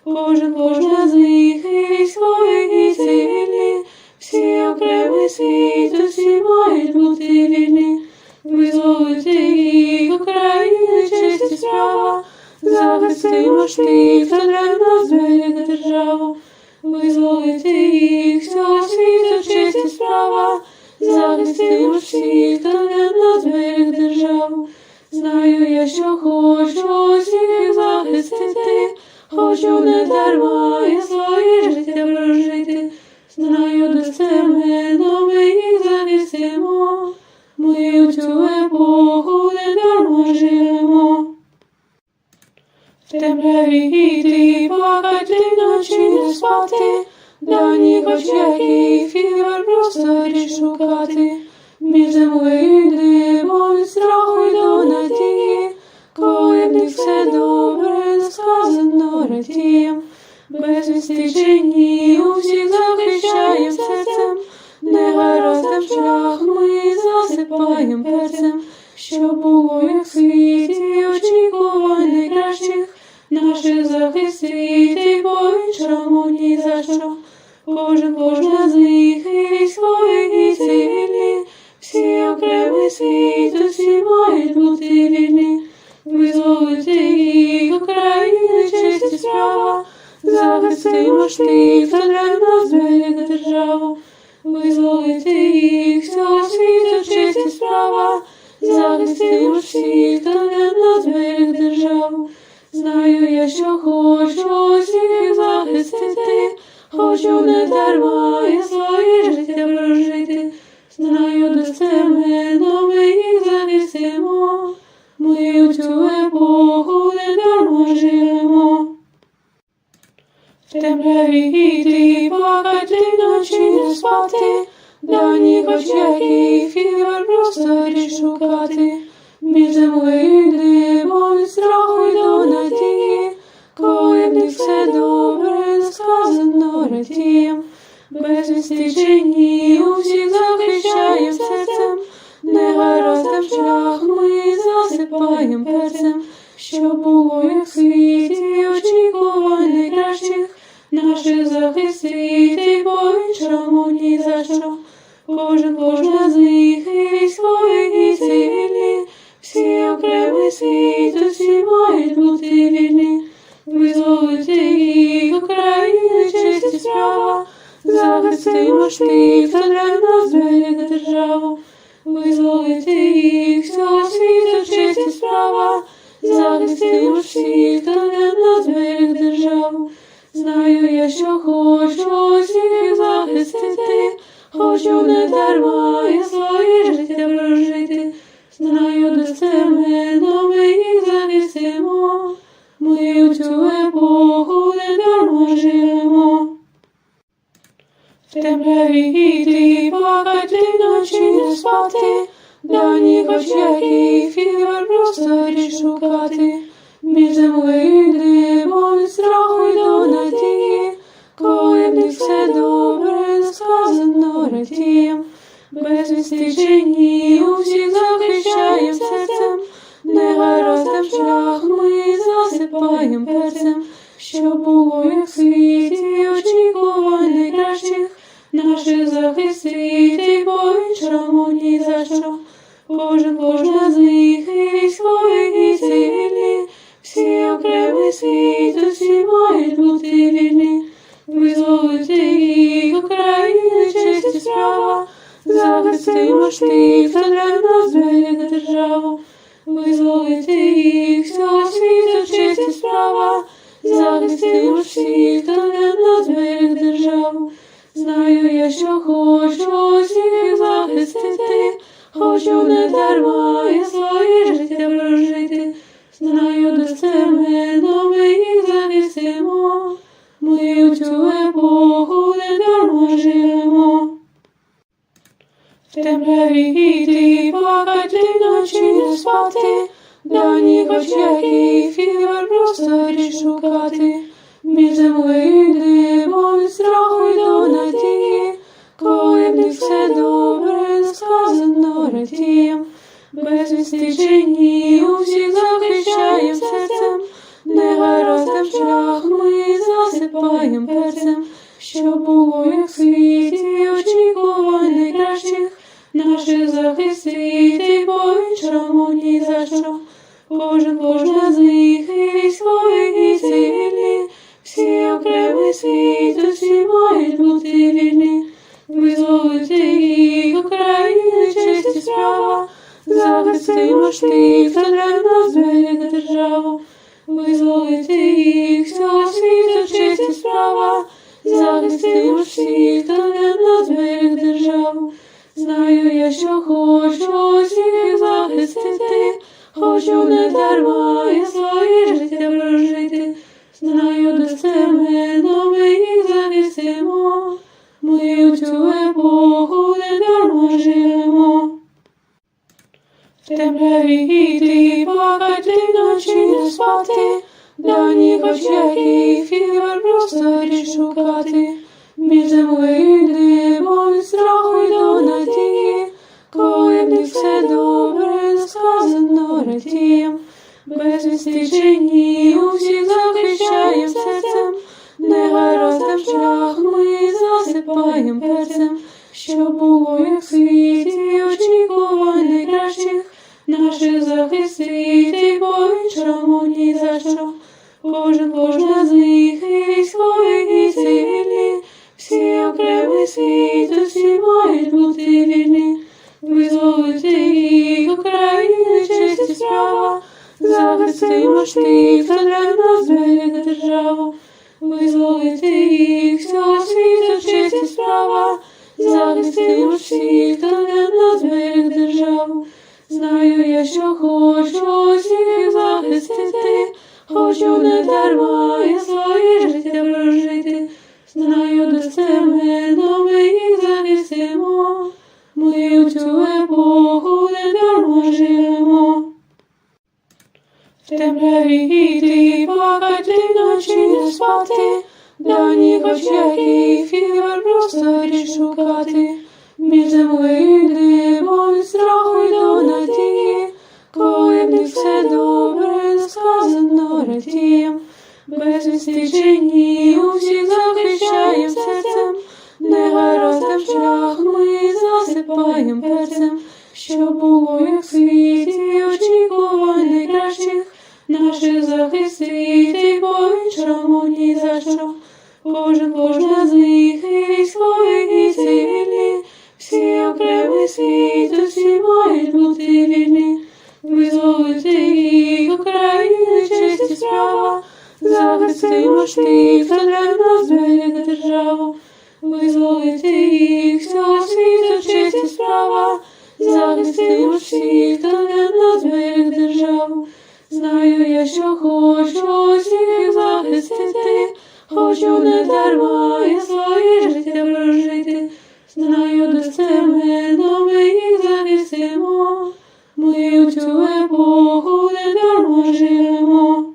Кожна з них і військові, і цивільні, всі окремий світ, усі мають бути вільні. Визволити їх, України, честь і справа, захистимо ж тих, хто для нас зберіг державу. Визволити їх, всього світу, честь і справа, захистимо всіх, хто для нас зберіг державу. Знаю я, що хочу усіх їх захистити, хочу не дарма і своє життя прожити. Знаю достеменно, ми їх захистимо, ми у цю епоху не дарма живемо. В темряві йти, плакати, ночі не спати, давніх очах їх фівер просторі шукати. Між землею і небом від страху й до надії, коли в них все добре, не сказано радієм. Без вісти чи ні, усіх захищаєм серцем, негараздам шлях ми засипаєм перцем, щоб було як в світі очікувань найкращих, наших захистити по-іншому ні за що. Кожна з них і військові, і цивільні, всі окремий світ, усі ж тих, хто для нас зберег державу. Визволити їх, всього світу честь і справа, захистимо всіх, хто для нас зберег державу. Знаю я, що хочу всіх захистити, хочу не дарма я своє життя прожити. Знаю достеменно ми їх захистимо, ми у цю епоху не дарма живемо. В темряві йти, плакати, ночі не спати, давніх очах і фівер просторі шукати. Між землею і небом від страху й до надії, коли в них все добре, сказано радієм. Без вісти чи ні, усіх захищаєм серцем, негараздам шлях ми засипаєм перцем, щоб було як в світі очікувань найкращих, наших захистити по-іншому ні за що. Кожна з них і військові, і цивільні, всі окремий світ, усі мають бути вільні. Визволити їх України честь і справа, захистимо ж тих, хто для нас зберег державу. Визволити їх, всього світу честь і справа, захистимо ж всіх, хто для нас зберег державу. Знаю я, що хочу всіх захистити, хочу не дарма я своє життя прожити. Знаю достеменно ми їх захистимо, ми у цю епоху не дарма живемо. В темряві йти, плакати, ночі не спати, давніх очах і фівер просторі шукати. Між землею і небом від страху й до надії, коли в них все добре, сказано радієм. Без вісти чи ні, усіх захищаєм серцем, негараздам шлях ми засипаєм перцем, щоб було як в світі очікувань найкращих, наших захистити по-іншому ні за що. Кожна з них і військові, і цивільні, всі окремий світ, усі мають бути вільні. Визволити їх України честь і справа, захистимо ж тих, хто для нас зберег державу. Визволити їх, всього світу честь і справа, захистимо ж всіх, хто для нас зберег державу. Знаю я, що хочу всіх захистити, хочу не дарма я своє життя прожити. Знаю достеменно ми їх захистимо, ми у цю епоху не дарма живемо. В темряві йти, плакати, ночі не спати, давніх очах і фівер просторі шукати. Між землею і небом від страху й до надії, коли в них все добре, сказано радієм. Без вісти чи ні, усіх захищаєм серцем, негараздам шлях ми засипаєм перцем, щоб було як в світі очікувань найкращих, наших захистити по-іншому ні за що. Кожна з них і військові, і цивільні, всі окремий світ, усі мають бути вільні. Визволити їх України честь і справа, захистимо ж тих, хто для нас зберег державу. Визволити їх, всього світу честь і справа, захистимо ж всіх, хто для нас зберег державу. Знаю я, що хочу всіх захистити, хочу не дарма я своє життя прожити. Знаю достеменно ми їх захистимо, ми у цю епоху не дарма живемо. В темряві йти, плакати, ночі не спати, давніх очах і фівер просторі шукати. Між землею і небом від страху й до надії, коли в них все добре, сказано радієм. Без вісти чи ні, усіх захищаєм серцем, негараздам шлях ми засипаєм перцем, щоб було як в світі очікувань найкращих, наших захистити по-іншому ні за що. Кожна з них і військові, і цивільні, окремий світ, усі мають бути вільні, визволити їх, України, честь і справа, захистимо штик, та для нас берег державу, визволити їх, всього світу, честь і справа, захистимо штик, та для нас берег державу. Знаю я, що хочу усіх захистити, хочу не дарма я своє життя прожити. Знаю достеменно ми їх захистимо, ми у цю епоху не дарма живемо. В темряві йти, плакати, ночі не спати, давніх очаків і в просторі шукати. Між землею і небом від страху й до надії, коли в них все добре, сказано радієм. Безвісти чи ні, усіх захищаєм серцем, негараздам шлях ми засипаєм перцем, що було як в світі, очікувань найкращих, наших захистити по-іншому ні за що. Кожна з них і військові, і цивільні, всі окремий світ, усі мають бути вільні, визволити їх, України, честь і справа, захистимо штик, та для нас берег державу, визволити їх, всього світу, честь і справа, захистимо штик, та для нас берег державу. Знаю я, що хочу усіх захистити, хочу не дарма я своє життя прожити. Знаю достеменно ми їх захистимо, ми у цю епоху не дарма живемо.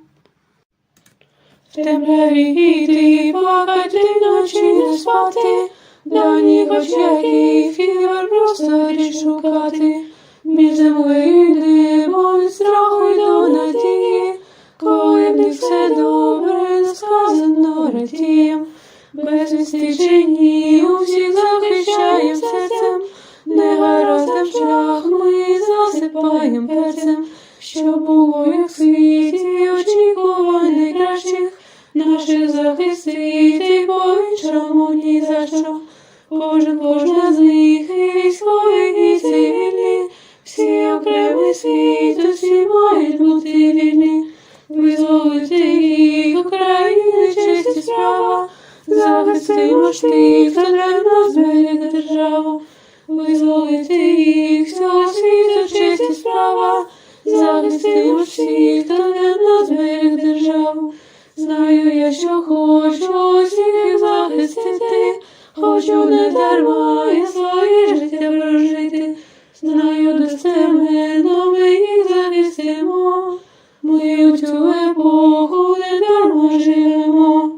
В темряві йти, плакати, ночі не спати, давніх очаків і в просторі шукати. Між землею і небом від страху й до надії, коли в них все добре, сказано радієм. Безвісти чи ні, усіх захищаєм серцем, негараздам шлях ми засипаєм перцем, що було як в світі, очікувань найкращих, наших захистити по-іншому ні за що. Кожна з них і військові, і цивільні, всі окремий світ, усі мають бути вільні, визволити їх, України, честь і справа, захистимо штик, та для нас берег державу, визволити їх, всього світу, честь і справа, захистимо штик, та для нас берег державу. Знаю я, що хочу усіх захистити, хочу не дарма я своє життя прожити. Знаю достеменно ми їх захистимо, ми у цю епоху не дарма живемо.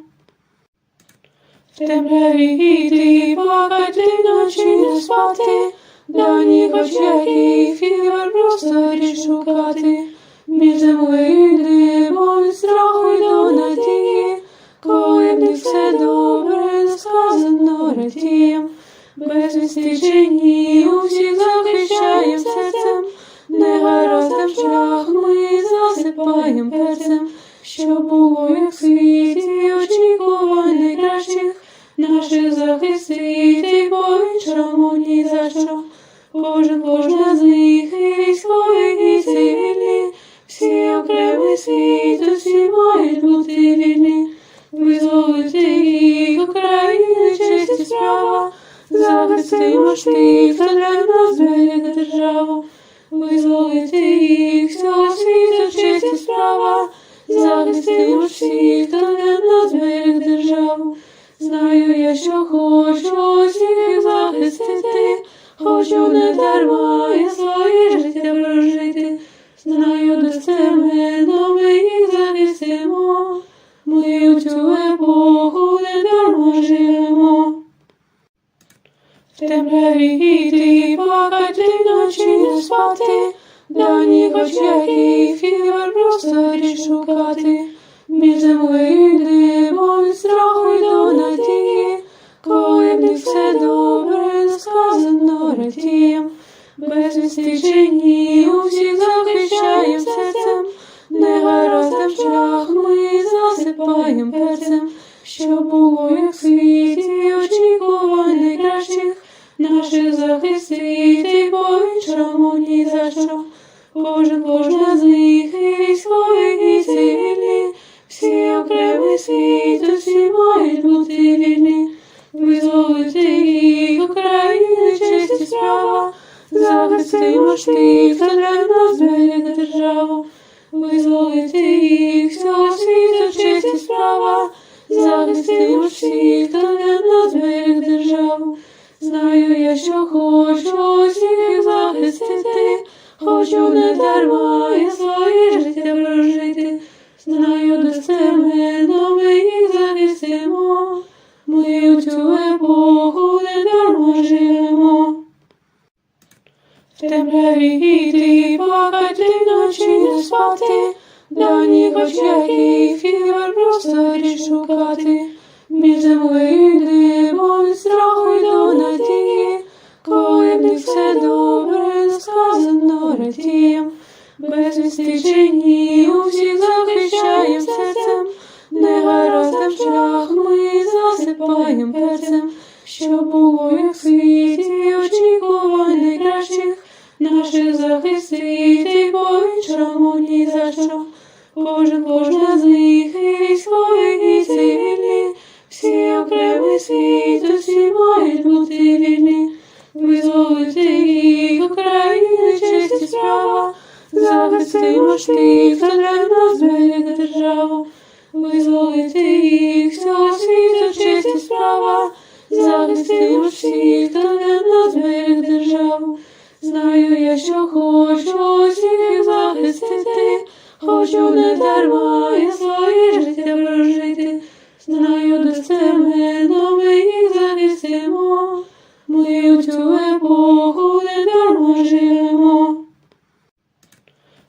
В темряві йти, плакати, ночі не спати, давніх очаків і в просторі шукати. Між землею і небом від страху й до надії, коли в них все добре, сказано радієм. Безвісти чи ні, усіх захищаєм серцем, негараздам шлях ми засипаєм перцем, що було як в світі, очікувань найкращих, наших захистити по-іншому ні за що. Кожна з них і військові, і цивільні, всі окремий світ, усі мають бути вільні, визволити їх, України, честь і справа, захистимо штик, та для нас берег державу, визволити їх, всього світу, честь і справа, захистимо штик, та для нас берег державу. Знаю я, що хочу усіх захистити, хочу не дарма я своє життя прожити. Знаю достеменно ми їх захистимо, ми у цю епоху не дарма живемо. В темряві йти, плакати, ночі не спати, давніх очаків і в просторі шукати. Між землею і небом від страху й до надії, коли в них все добре, сказано радієм. Безвісти чи ні, усіх захищаєм серцем, негараздам шлях ми засипаєм перцем, що було як в світі, очікувань наших захистити, по-іншому ні за що. Кожна з них і військові, і цивільні, всі окремий світ, усі мають бути вільні. Визволити їх України, честь і справа, захистимо ж тих, хто для нас зберег державу. Визволити їх всього світу, честь і справа, захистимо ж всіх, хто для нас зберег державу. Знаю я, що хочу усіх захистити, хочу не дарма і своє життя прожити. Знаю достеменно, ми їх захистимо, ми у цю епоху не дарма живемо. В темряві йти, плакати, ночі не спати, давніх очаків і в просторі шукати. Між землею і небом від страху й до надії, коли в них все добре, сказано радієм. Без вісти чи ні, усіх захищаєм серцем, негараздам шлях ми засипаєм перцем, щоб було як в світі очікувань найкращих, наших захистити, по-іншому ні за що. Кожна з них і військові, і цивільні, всі окремий світ, усі мають бути вільні. Визволити їх України, честь і справа, захистимо ж тих, хто для нас зберег державу. Визволити їх всього світу, честь і справа, захистимо ж всіх, хто для нас зберег державу. Знаю я, що хочу усіх захистити, хочу не дарма і своє життя прожити. Знаю достеменно, ми їх захистимо, ми у цю епоху не дарма живемо.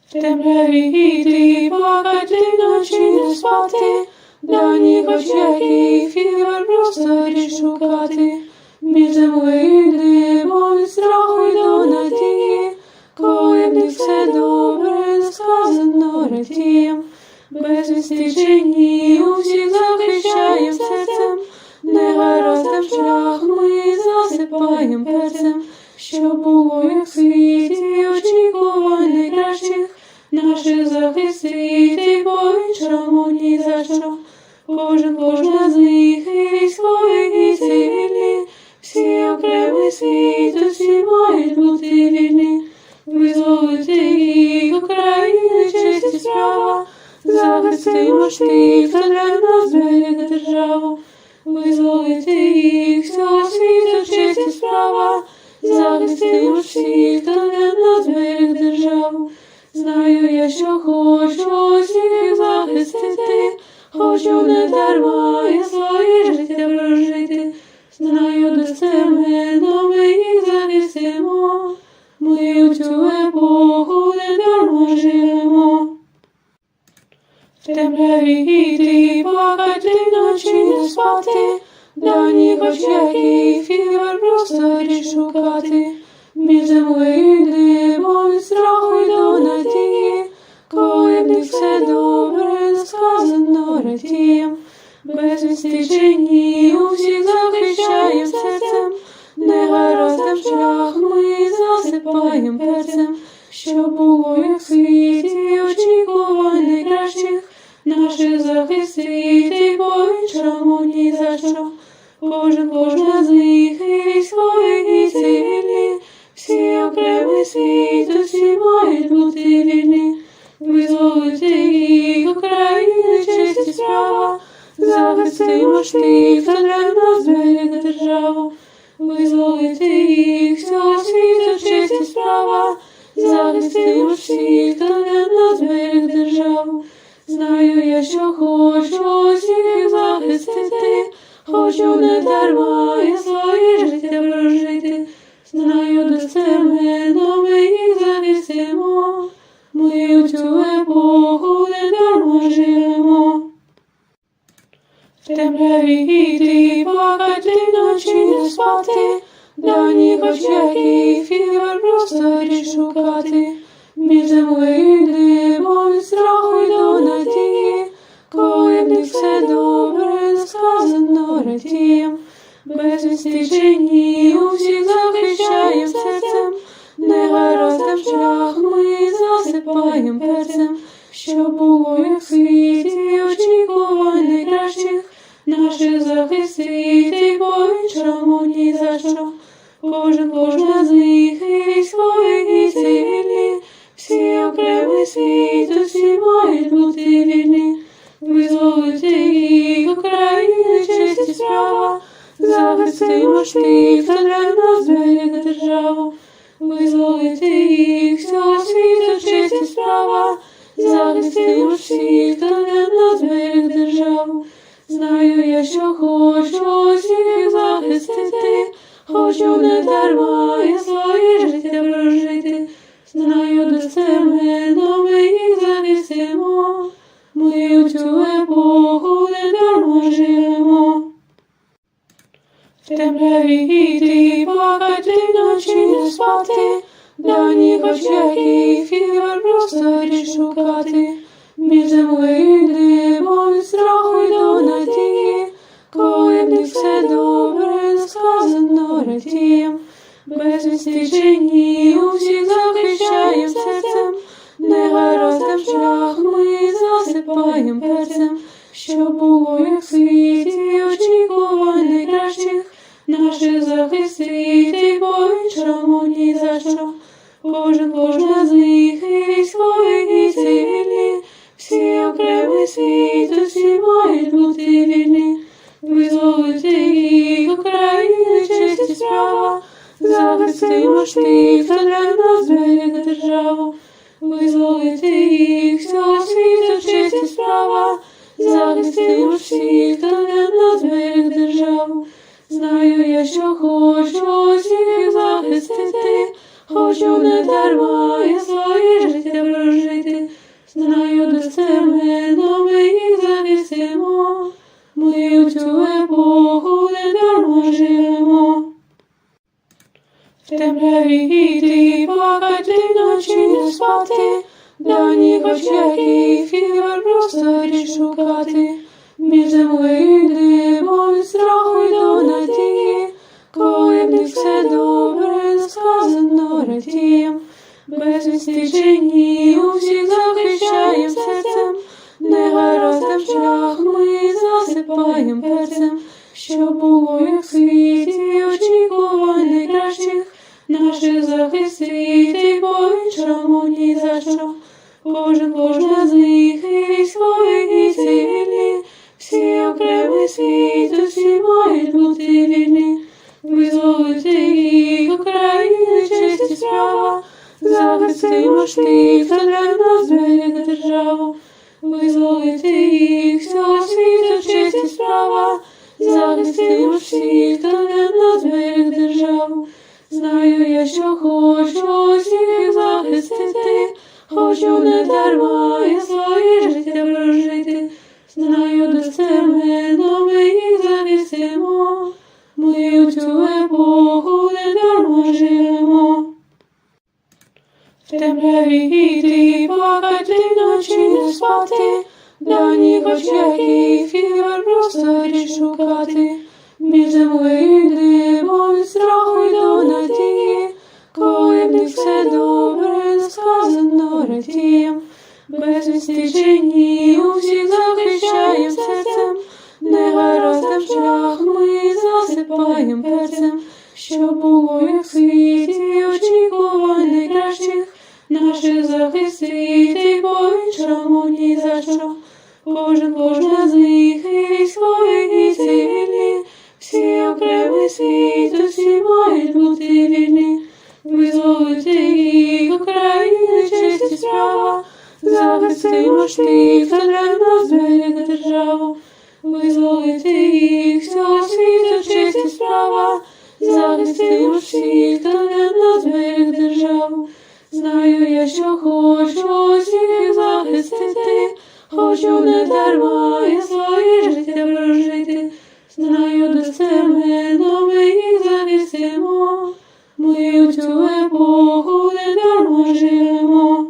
В темряві йти, плакати, ночі не спати, давніх очаків і в просторі шукати. Між землею і небом від страху й до надії, коли в них все добре, сказано радієм. Без вісти чи ні, усіх захищаєм серцем, негараздам шлях ми засипаєм перцем, щоб було як в світі очікувань найкращих, наших захистити, по-іншому ні за що. Кожна з них і військові, і цивільні, всі окремий світ, усі мають бути вільні. Визволити їх України, честь і справа, захистимо ж тих, хто для нас зберег державу. Визволити їх всього світу, честь і справа, захистимо ж всіх, хто для нас зберег державу. Знаю я, що хочу усіх захистити, хочу не дарма і своє життя прожити. Знаю достеменно, ми їх захистимо, ми у цю епоху не дарма живемо. В темряві йти, плакати, ночі не спати, давніх очаків і в просторі шукати. Між землею і небом від страху й до надії, коли в них все добре, сказано радієм. Без вісти чи ні, усіх захищаєм серцем, негараздам шлях ми засипаєм перцем, щоб було як в світі очікувань найкращих, наших захистити, по-іншому ні за що. Кожна з них і військові, і цивільні, всі окремий світ, усі мають бути вільні. Визволити їх України, честь і справа, захистимо ж тих, хто для нас зберег державу. Визволити їх всього світу, честь і справа, захистимо ж всіх, хто для нас зберег державу. Знаю я, що хочу усіх захистити, хочу не дарма і своє життя прожити. Знаю достеменно, ми їх захистимо, ми у цю епоху не дарма живемо. В темряві йти, плакати, ночі не спати, давніх очаків і в просторі шукати. Між землею і небом від страху й до надії, коли в них все добре, сказано радієм. Без вісти чи ні, усіх захистити, засипаєм перцем, що було як в світі, очікувань найкращих наших захистити, по іншому ні за що. Кожна з них і військові, і цивільні, всі окремий світ, усі мають бути вільні. Визволити їх, України, честь і справа, захистимо ж тих, хто для нас берег державу. Визволити їх, всього світу, честь і справа, захистимо всіх, хто для нас берег державу. Знаю я, що хочу усіх захистити, хочу не дарма і своє життя прожити. Знаю достеменно, ми їх захистимо, ми у цю епоху не дарма живемо. В темряві йти, плакати, ночі не спати, давніх очаків і в просторі шукати. Між землею і небом від страху й до надії, коли в них все добре, сказано радієм. Без відстичені усіх захищаєм серцем, негараздам шлях ми засипаєм перцем, що було як в світі, очікувань найкращих наших захистити, по іншому ні за що. Кожна з них і військові, і цивільні, всі окремий світ, усі мають бути вільні. Визволити їх, України, честь і справа, захистимо ж тих, хто для нас берег державу. Визволити їх, всього світу, честь і справа, захистимо всіх, хто для нас берег державу. Знаю я, що хочу усіх захистити, хочу не дарма і своє життя прожити. Знаю достеменно, ми їх захистимо, ми у цю епоху не дарма живемо. В темряві йти, плакати, ночі не спати, давніх очаків і в просторі шукати. Між землею і небом від страху й до надії, коли в них все добре, сказано радієм. Без відстичені усіх захищаєм серцем, негараздам шлях ми засипаєм перцем, що було як в світі, очікувань найкращих наших захистити, по іншому ні за що. Кожна з них і військові, і цивільні, всі окремий світ, усі мають бути вільні. Визволити їх, України, честь і справа, захистимо ж тих, хто для нас берег державу. Визволити їх, всього світу, честь і справа, захистимо всіх, хто для нас берег державу. Знаю я, що хочу усіх захистити, хочу не дарма і своє життя прожити. Знаю достеменно, ми їх захистимо, ми у цю епоху не дарма живемо. В темряві йти, плакати, ночі не спати, давніх очаків і в просторі шукати. Між землею і небом від страху й до надії, коли в них все добре, сказано радієм. Без відстичені усіх захищаєм серцем, негараздам шлях ми засипаєм перцем, що було як в світі, очікувань найкращих наших захистити, по іншому ні за що. Кожна з них і військові, і цивільні, всі окремий світ, усі мають бути вільні. Визволити їх, України, честь і справа, захистимо ж тих, хто для нас берег державу. Визволити їх, всього світу, честь і справа, захистимо всіх, хто для нас берег державу. Знаю я, що хочу усіх захистити, хочу не дарма і своє життя прожити. Знаю достеменно, ми їх захистимо, ми у цю епоху не дарма живемо.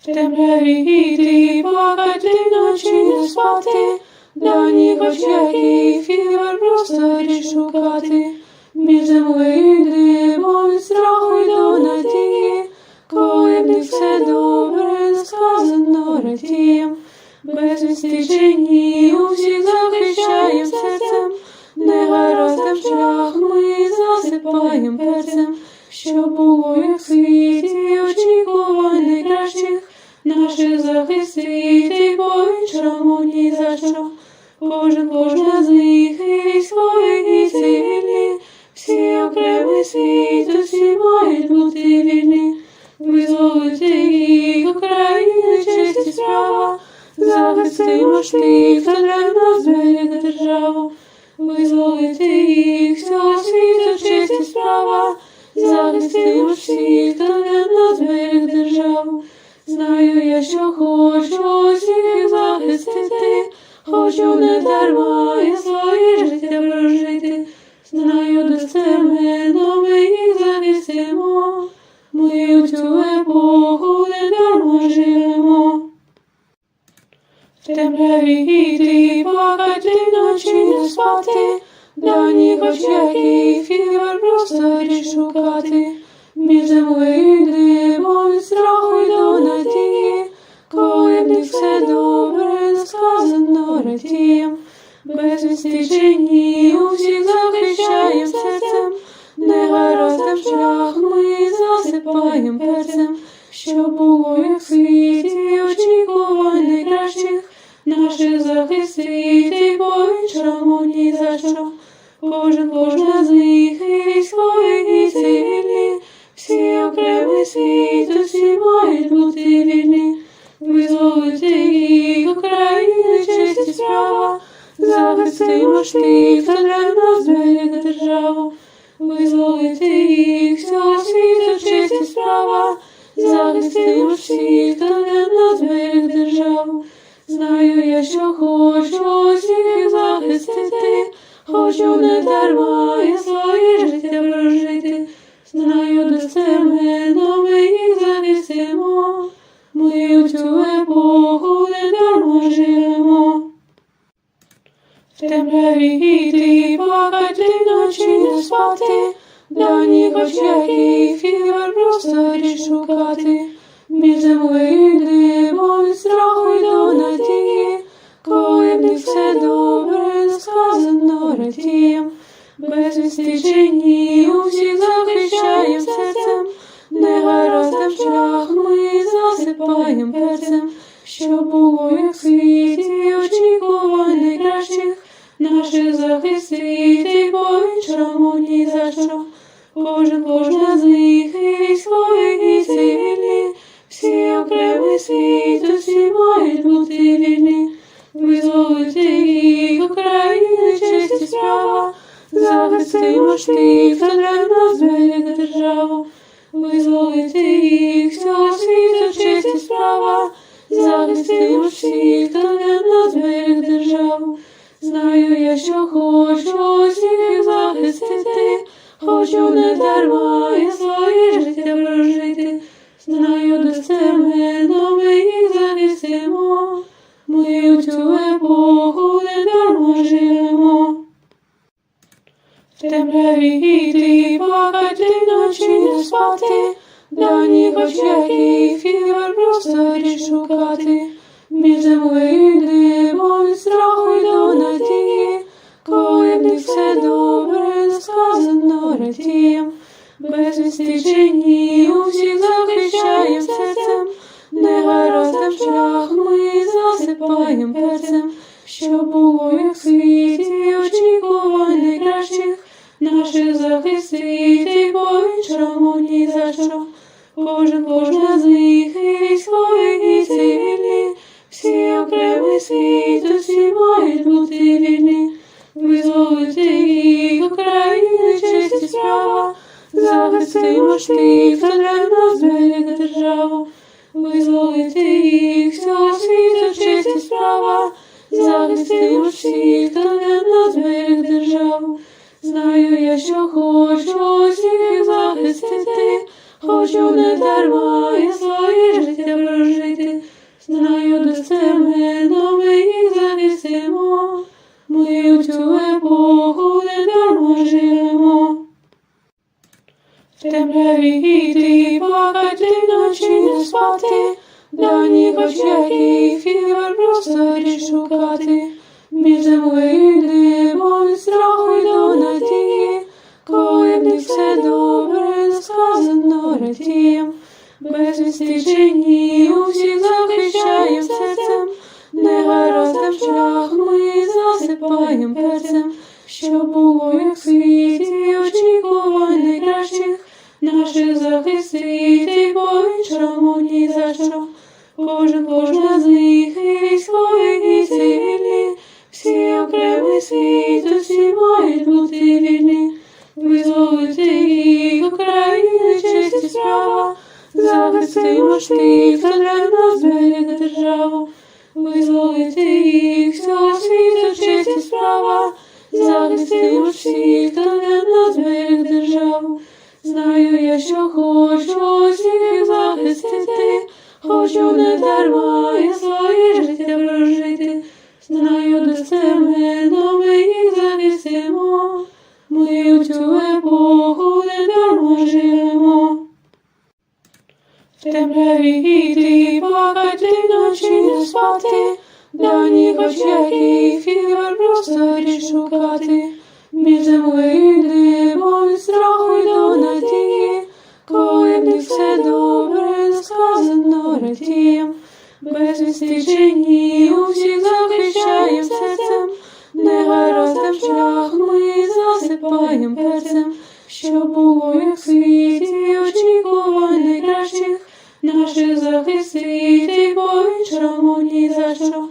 В темряві йти, плакати, ночі не спати, давніх очаків і в просторі шукати. Між землею і небом від страху й до надії, коли в них все добре, не сказано радієм. Безвісти чи ні, усіх захищаєм серцем, негараздам шлях ми засипаєм перцем, що було як в світі, очікувань найкращих, наших захистити по-іншому ні за що. Кожна з них і військові, і цивільні, всі окремий світ, усі мають бути вільні. Визволити їх України, честь і справа, захистимо ж тих, хто для нас зберег державу. Визволити їх, всього світу, честь і справа, захистимо ж всіх, хто для нас зберег державу. Знаю я, що хочу усіх захистити, хочу не дарма і своє життя прожити. Знаю достеменно, ми їх захистимо, ми у цю епоху не дарма живемо. В темряві йти, плакати, ночі не спати, давніх очаків і в просторі шукати. Між землею і небом від страху й до надії, коли в них все добре, не сказано радієм. Безвісти чи ні, усіх захищаєм серцем, негараздам шлях ми засипаєм перцем, що було як в світі, очікувань найкращих, наших захистити по-іншому ні за що. Кожна з них і військові, і цивільні, всі окремий світ, усі мають бути вільні. Визволити їх, України, честь і справа, захистимо ж тих, хто для нас зберег державу. Визволити їх, всього світу, честь і справа, захистимо ж всіх, хто для нас зберег державу. Знаю я, що хочу усіх захистити, хочу не дарма і своє життя прожити. Знаю достеменно, ми їх захистимо, ми у цю епоху не дарма живемо. В темряві йти, плакати, ночі не спати, давніх очаків і в просторі шукати. Між землею і небом від страху й до надії, коли в них все добре, не сказано радієм. Безвісти чи ні, усіх захищаєм серцем, негараздам шлях ми засипаєм перцем, що було як в світі, очікувань найкращих, наших захистити по-іншому ні за що. Кожна з них і військові, і цивільні, всі окремий світ, усі мають бути вільні. Визволити їх, України, честь і справа, захистимо ж тих, хто для нас зберег державу. Визволити їх, всього світу, честь і справа, захистимо ж всіх, хто для нас зберег державу. Знаю я, що хочу усіх захистити, хочу не дарма і своє життя прожити. Знаю достеменно, ми їх захистимо, ми у цю епоху не дарма живемо. В темряві йти, плакати, ночі не спати, давніх очаків і в просторі шукати. Між землею і небом від страху й до надії, коли в них все добре, не сказано радієм. Безвісти чи ні, усіх захищаєм серцем, негараздам шлях ми засипаєм перцем, що було як в світі, очікувань найкращих, наших захистити по-іншому ні за що. Кожна з них і військові, і цивільні, всі окремий світ, усі мають бути вільні. Визволити їх, України, честь і справа, захистимо ж тих, хто для нас зберег державу. Визволити їх, всього світу, честь і справа, захистимо ж всіх, хто для нас зберег державу. Знаю я, що хочу усіх захистити, хочу не дарма і своє життя прожити. Знаю достеменно, ми їх захистимо, ми у цю епоху не дарма живемо. В темряві йти, плакати вночі не спати, давніх очах і фівер просторі шукати, між землею і небом від страху й до надії, коли в них все добре, сказано радієм, без відстичені усіх захищаєм серцем, негараздам шлях ми засипаєм перцем, що було як в світі очікувань найкращих, наших захистити по-іншому ні за що. Кожна з них і військові, і цивільні, всі окремий світ, усі мають бути вільні. Визволити їх України, честь і справа, захистимо ж тих, хто для нас берег державу. Визволити їх всього світу, честь і справа, захистимо ж всіх, хто для нас берег державу. Знаю я, що хочу всіх їх захистити, хочу не дарма і своє життя прожити. Знаю достеменно ми їх захистимо, ми у цю епоху не дарма живемо. В темряві йти, плакати вночі не спати, давніх очах і фівер просторі шукати, між землею і небом від страху й до надії, коли в них все добре, сказано радієм, без відстичені усіх захищаєм серцем, негараздам шлях ми засипаєм перцем, що було як в світі очікувань найкращих, наших захистити по-іншому ні за що.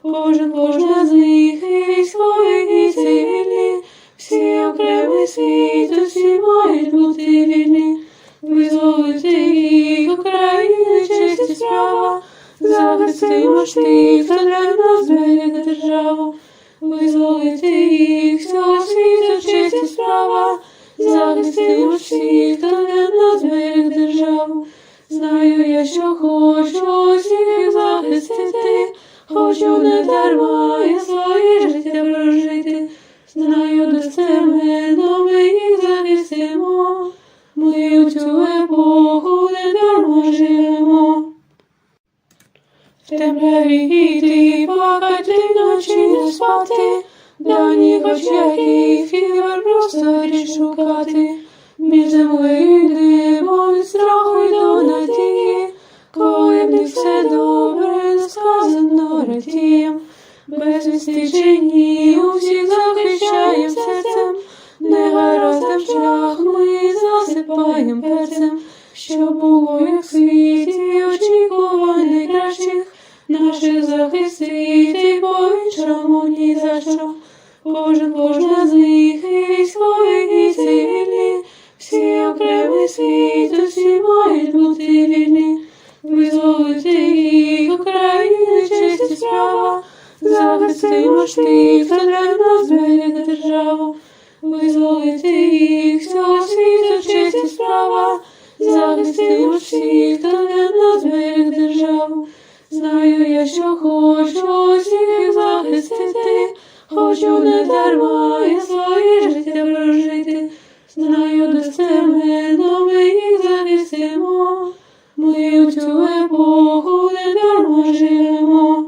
Кожна з них і військові, і цивільні, всі окремий світ, усі мають бути вільні. Визволити їх України, честь і справа, захистимо ж тих, хто для нас берег державу. Визволити їх всього світу, честь і справа, захистимо ж всіх, хто для нас берег державу. Знаю я, що хочу всіх їх захистити, хочу не дарма і своє життя прожити. Знаю достеменно ми їх захистимо, ми у цю епоху не дарма живемо. В темряві йти, плакати вночі не спати, давніх очах і фівер просторі шукати, між землею і небом від страху й до надії, коли в них все добре, сказано радієм, без відстичені усіх захищаєм серцем, негараздам шлях ми засипаєм перцем, що було як в світі очікувань найкращих, наших захистити по-іншому ні за що. Кожна з них і військові, і цивільні, всі окремий світ, усі мають бути вільні. Визволити їх України, честь і справа, захистимо ж тих, хто для нас берег державу. Визволити їх всього світу, честь і справа, захистимо ж всіх, хто для нас берег державу. Знаю я, що хочу всіх їх захистити, хочу не дарма і своє життя прожити. Знаю достеменно ми їх захистимо, ми у цю епоху не дарма живемо.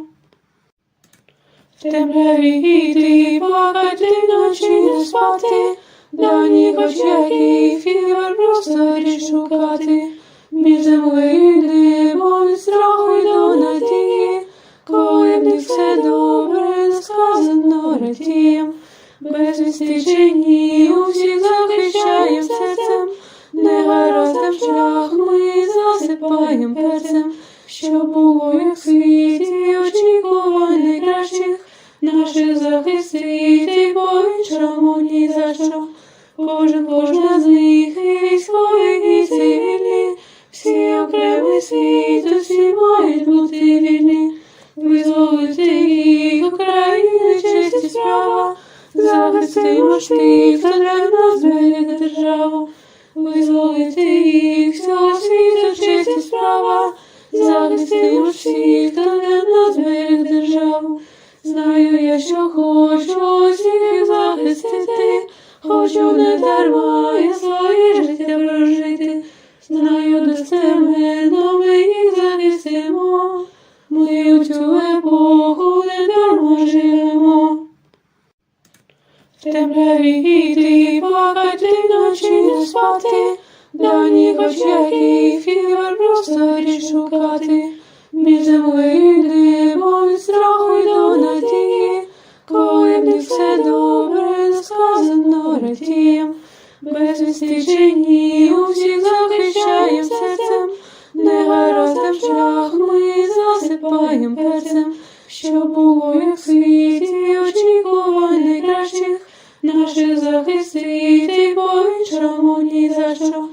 В темряві йти, плакати вночі не спати, давніх очах і фівер просторі шукати, між землею і небом від страху й до надії, коли в них все добре, сказано радієм, без відстичені усіх захищаєм серцем, негараздам шлях ми засипаєм перцем, що було як в світі очікувань найкращих, наших захистити по-іншому ні за що. Кожна з них і військові, і цивільні, всі окремий світ, усі мають бути вільні. Визволити їх України, честь і справа, захистимо ж тих, хто для нас берег державу. Визволити їх всього світу, честь і справа, захистимо ж всіх, хто для нас берег державу. Знаю я, що хочу всіх їх захистити, хочу не дарма і своє життя прожити. знаю достеменно, ми їх захистимо, ми у цю епоху не дарма живемо. В темряві йти, плакати, вночі не спати, давніх очах і фівер просторі шукати, між землею і небом від страху й до надії, коли в них все добре, не сказано радієм, без вісти чи ні, усіх захищаєм серцем, негараздам шлях ми засипаєм перцем, щоб було як в світі очікувань найкращих, наших захистити по-іншому ні за що.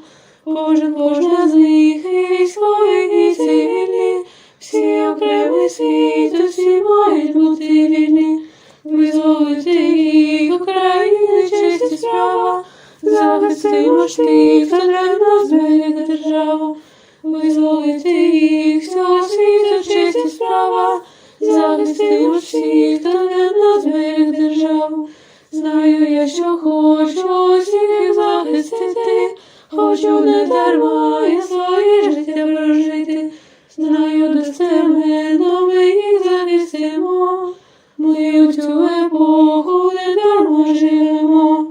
Кожна з них і військові, і цивільні, всі окремий світ, усі мають бути вільні. Визволити їх України честь і справа, захистимо ж тих, хто для нас зберег державу. Визволити їх всього світу честь і справа, захистимо ж всіх, хто для нас зберег державу. Знаю я, що хочу усіх захистити, хочу не дарма я своє життя прожити. Знаю достеменно, ми їх захистимо, ми у цю епоху не дарма живемо.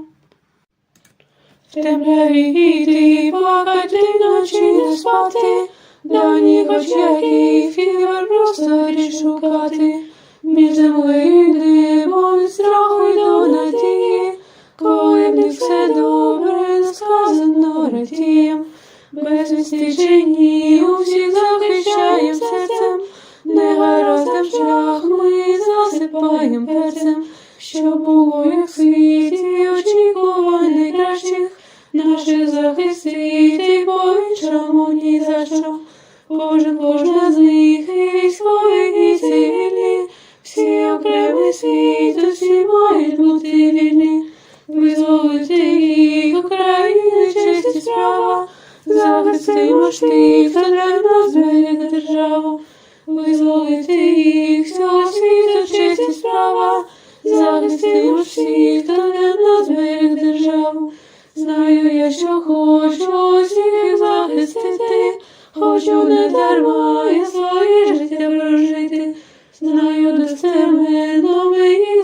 В темряві йти, плакати, вночі не спати, давніх очах і фівер просторі шукати, між землею і небом від страху й до надії, коли в них все добре, не сказано радієм, без вісти чи ні, усіх захищаєм серцем, негараздам шлях ми засипаєм перцем, щоб було як в світі очікувань найкращих, наших захистити по-іншому ні за що. Кожна з них і військові, і цивільні, всі окремий світ, усі мають бути вільні. Визволити їх України честь і справа, захистимо ж тих, хто для нас зберег державу. Визволити їх всього світу честь і справа, захистимо ж всіх, хто для нас зберег державу. Знаю я, що хочу усіх захистити, хочу не дарма я своє життя прожити. Знаю достеменно, ми їх